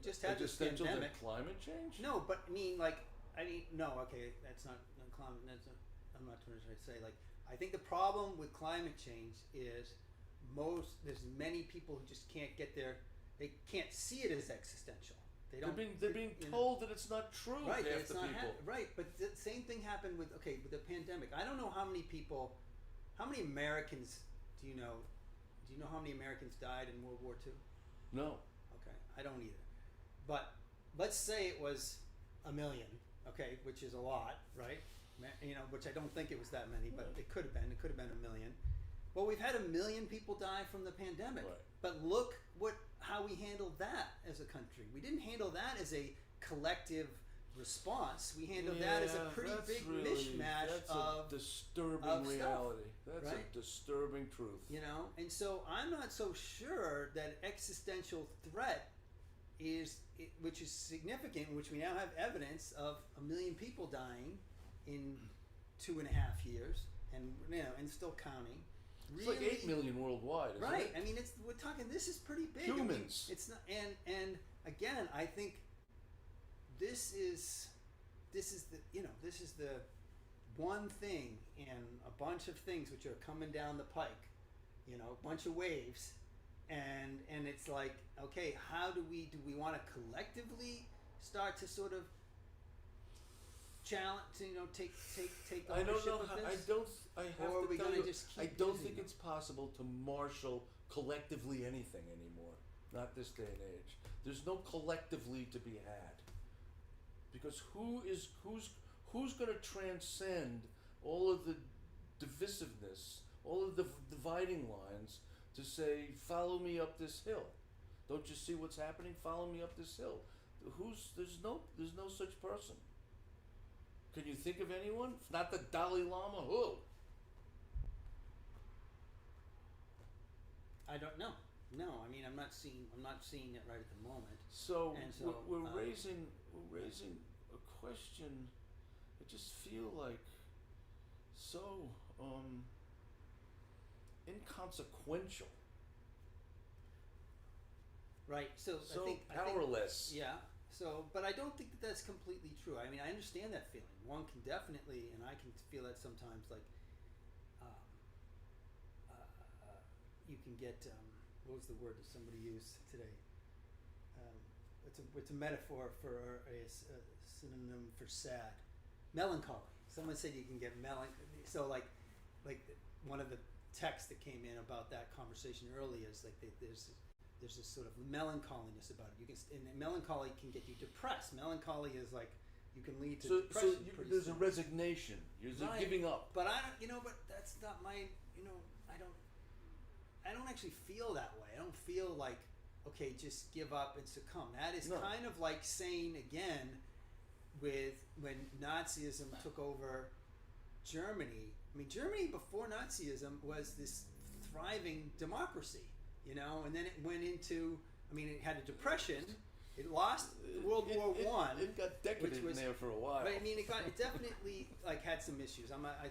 just had this pandemic. Existential than climate change? No, but no. Okay, that's not climate. I'm not trying to say. Like, I think the problem with climate change is there's many people who just can't get there. They can't see it as existential. They're being told that it's not true. Right, half it's the not people. right. But the same thing happened with the pandemic. I don't know how many Americans do you know? Do you know how many Americans died in World War II? No. Okay, I don't either. But let's say it was 1 million. Okay, which is a lot, right? Which I don't think it was that many, but it could have been. It could have been 1 million. Well, we've had 1 million people die from the pandemic. Right. But look how we handled that as a country. We didn't handle that as a collective response. We handled that as a pretty big mishmash of disturbing reality. Stuff, that's right? a disturbing truth. And so I'm not so sure that existential threat which is significant, which we now have evidence of 1 million people dying in 2.5 years, and still counting. It's like 8 million worldwide, isn't right. it? I mean, we're talking. This is pretty big. Humans. I mean, it's not. And again, I think this is the one thing and a bunch of things which are coming down the pike. A bunch of waves, and it's like, okay, how do we want to collectively start to sort of challenge, take ownership of this? I don't think it's possible to marshal collectively anything anymore. Not this day and age. There's no collectively to be had. Because who's going to transcend all of the divisiveness, all of the dividing lines to say, follow me up this hill? Don't you see what's happening? Follow me up this hill. There's no such person. Can you think of anyone? If not the Dalai Lama, who? I don't know. No, I mean, I'm not seeing it right at the moment. So we're raising a question. I just feel like so inconsequential. Right. So powerless. But I don't think that's completely true. I mean, I understand that feeling. One can definitely, and I can feel that sometimes. Like, you can get what was the word that somebody used today? It's a metaphor for a synonym for sad, melancholy. Someone said you can get melancholy. So like one of the texts that came in about that conversation earlier is like there's this sort of melancholiness about it. And melancholy can get you depressed. Melancholy is like you can lead to depression. So there's a resignation. There's a giving up. But I don't. But that's not my. I don't actually feel that way. I don't feel like, okay, just give up and succumb. That is kind of like saying again, with when Nazism took over Germany. I mean, Germany before Nazism was this thriving democracy, and then it went into. I mean, it had a depression. It lost World War One. It got decadent in there for a while. But I mean, it definitely had some issues. I'm not a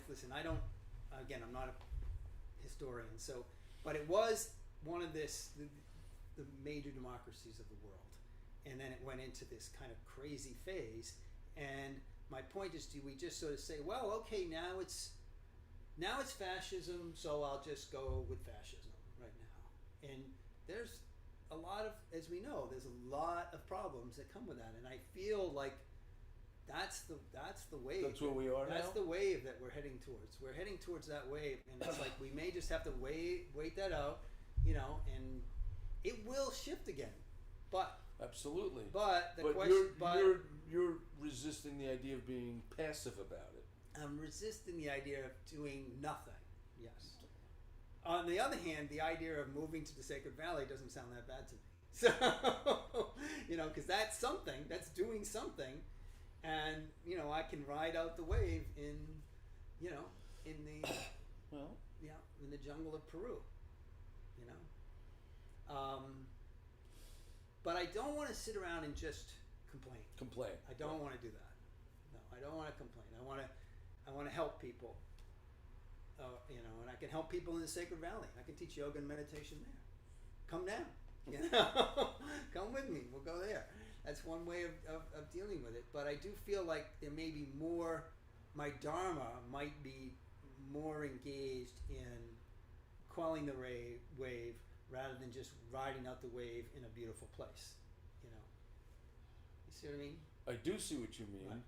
historian, so. But it was one of the major democracies of the world. And then it went into this kind of crazy phase. And my point is, do we just sort of say, well, okay, now now it's fascism, so I'll just go with fascism right now. And there's a lot of, as we know, there's a lot of problems that come with that, and I feel like that's the wave. That's where we are now? That's the wave that we're heading towards. We're heading towards that wave, and it's like we may just have to wait that out, and it will shift again. But absolutely. But the but question, you're resisting the idea of being passive about it. I'm resisting the idea of doing nothing. Yes. On the other hand, the idea of moving to the Sacred Valley doesn't sound that bad to me. So, because that's something, that's doing something, and I can ride out the wave in the in the jungle of Peru. But I don't want to sit around and just complain. I don't want to do that. No, I don't want to complain. I want to help people. And I can help people in the Sacred Valley. I can teach yoga and meditation there. Come down. Come with me. We'll go there. That's one way of dealing with it. But I do feel like there may be more, my Dharma might be more engaged in quelling the wave rather than just riding out the wave in a beautiful place. You see what I mean? I do see what you mean. Right.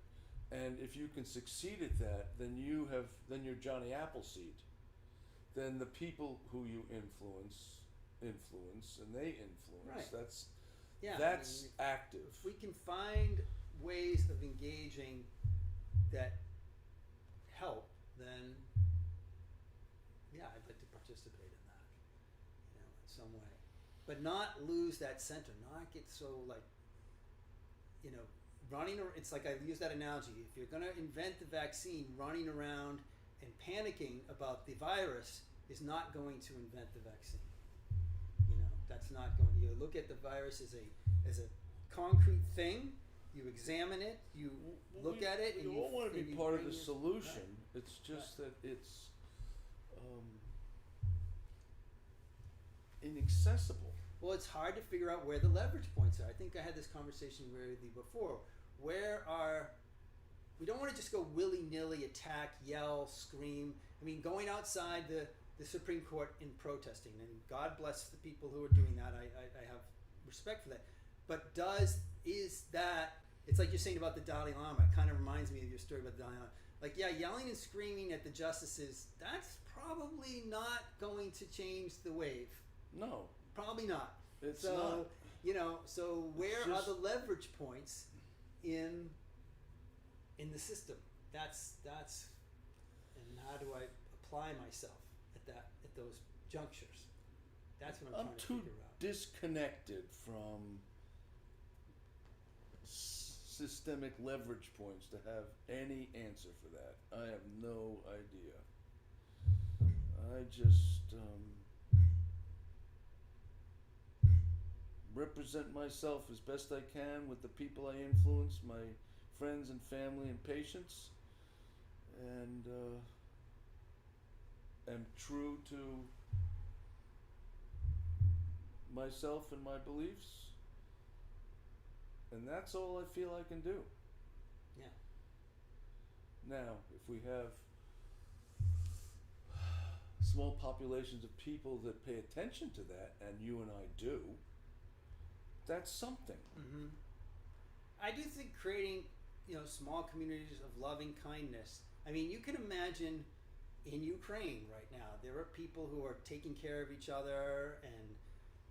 And if you can succeed at that, then you're Johnny Appleseed. Then the people who you influence, and they influence. Right. That's active. If we can find ways of engaging that help, then I'd like to participate in that, in some way, but not lose that center, not get so running. It's like I use that analogy. If you're going to invent the vaccine, running around and panicking about the virus is not going to invent the vaccine. That's not going. You look at the virus as a concrete thing. You examine it. You look at it. You all want to be part of the solution. Right. It's just that it's inaccessible. Well, it's hard to figure out where the leverage points are. I think I had this conversation with you before. We don't want to just go willy-nilly, attack, yell, scream. I mean, going outside the Supreme Court in protesting, and God bless the people who are doing that. I have respect for that. But is that, it's like you're saying about the Dalai Lama. It kind of reminds me of your story about the Dalai Lama. Like, yelling and screaming at the justices, that's probably not going to change the wave. No. Probably not. It's not. So where are the leverage points in the system? That's and how do I apply myself at those junctures? That's what I'm trying to figure out. I'm too disconnected from systemic leverage points to have any answer for that. I have no idea. I just represent myself as best I can with the people I influence, my friends and family and patients, and am true to myself and my beliefs, and that's all I feel I can do. Yeah. Now, if we have small populations of people that pay attention to that, and you and I do, that's something. Mm-hmm. I do think creating, small communities of loving kindness. I mean, you can imagine in Ukraine right now, there are people who are taking care of each other and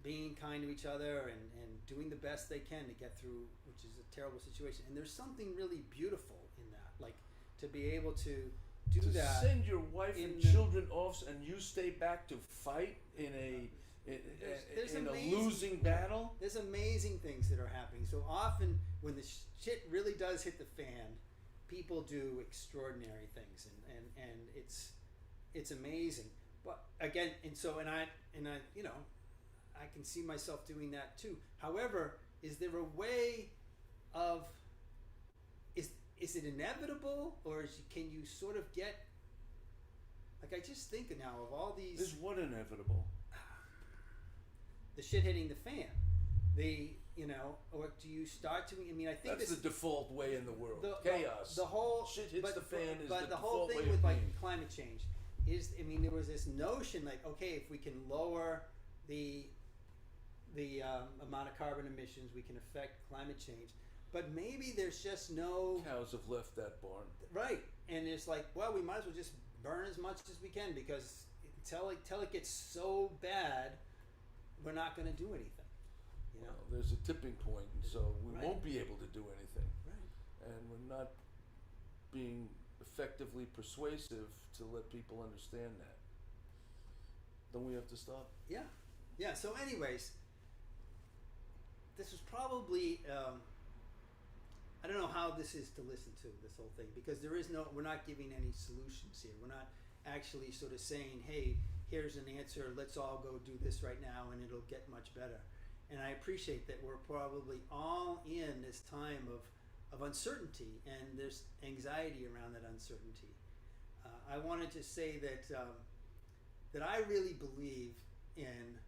being kind to each other and doing the best they can to get through, which is a terrible situation. And there's something really beautiful in that, like to be able to do that. Send your wife and children off, and you stay back to fight in a losing battle. There's amazing things that are happening. So often, when the shit really does hit the fan, people do extraordinary things, and it's amazing. But again, I can see myself doing that too. However, is there a way of is it inevitable, or can you sort of get, like, I just think now of all these. Is what inevitable? The shit hitting the fan, or do you start to? I mean, I think that's the default way in the world. The, Chaos. The whole shit hits the fan is but the whole default thing way with of like being. climate change there was this notion like, okay, if we can lower the amount of carbon emissions, we can affect climate change. But maybe there's just no Cows have left that barn. right, and it's like, well, we might as well just burn as much as we can because until it gets so bad, we're not going to do anything. You know, Well, there's a tipping point, and so we Right. won't be able to do anything, right? and we're not being effectively persuasive to let people understand that. Don't we have to stop? Yeah, yeah. So, anyways, this was probably I don't know how this is to listen to, this whole thing, because we're not giving any solutions here. We're not actually sort of saying, hey, here's an answer, let's all go do this right now and it'll get much better. And I appreciate that we're probably all in this time of uncertainty, and there's anxiety around that uncertainty. I wanted to say that I really believe in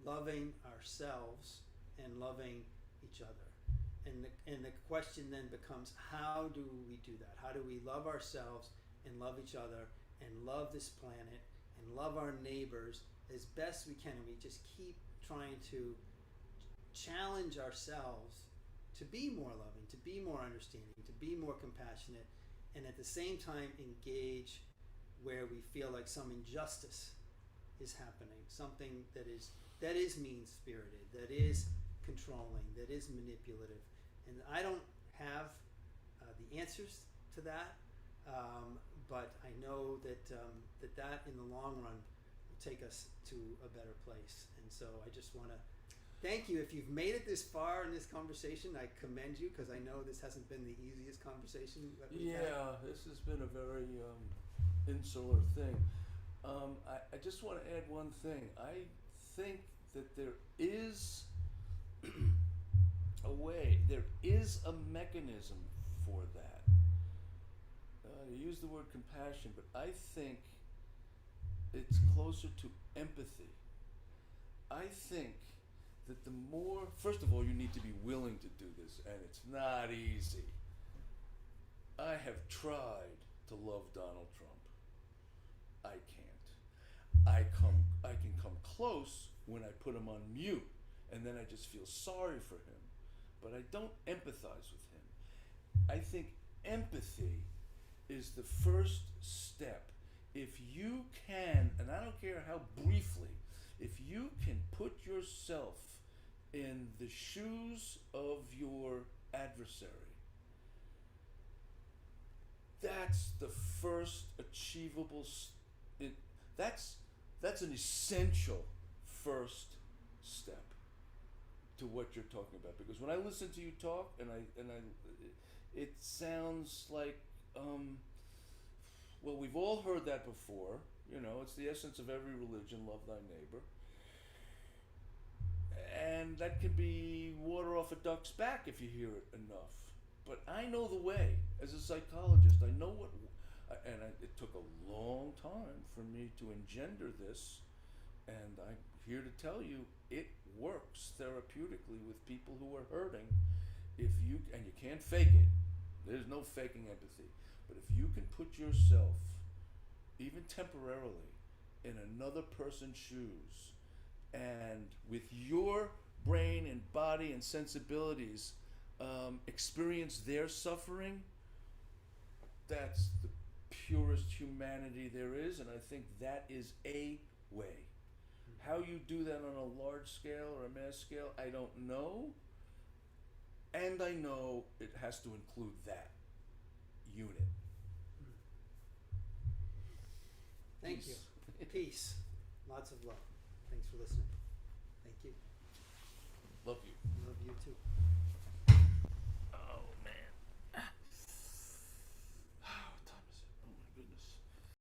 loving ourselves and loving each other. And the question then becomes, how do we do that? How do we love ourselves and love each other and love this planet and love our neighbors as best we can? And we just keep trying to challenge ourselves to be more loving, to be more understanding, to be more compassionate, and at the same time engage where we feel like some injustice is happening, something that is mean-spirited, that is controlling, that is manipulative. And I don't have the answers to that, but I know that that in the long run will take us to a better place. And so I just want to thank you. If you've made it this far in this conversation, I commend you, because I know this hasn't been the easiest conversation that we've had. Yeah, this has been a very insular thing. I just want to add one thing. I think that there is a way, there is a mechanism for that. You use the word compassion, but I think it's closer to empathy. I think that the more, first of all, you need to be willing to do this, and it's not easy. I have tried to love Donald Trump. I can't. I can come close when I put him on mute, and then I just feel sorry for him. But I don't empathize with him. I think empathy is the first step. If you can, and I don't care how briefly, if you can put yourself in the shoes of your adversary, that's the first achievable. That's an essential first step to what you're talking about. Because when I listen to you talk, it sounds like, well, we've all heard that before. You know, it's the essence of every religion: love thy neighbor. And that can be water off a duck's back if you hear it enough. But I know the way. As a psychologist, I know what, it took a long time for me to engender this, and I'm here to tell you it works therapeutically with people who are hurting. And you can't fake it. There's no faking empathy. But if you can put yourself, even temporarily, in another person's shoes, and with your brain and body and sensibilities experience their suffering, that's the purest humanity there is, and I think that is a way. How you do that on a large scale or a mass scale, I don't know. And I know it has to include that unit. Thank Peace. you. Peace. Lots of love. Thanks for listening. Thank you. Love you. Love you too.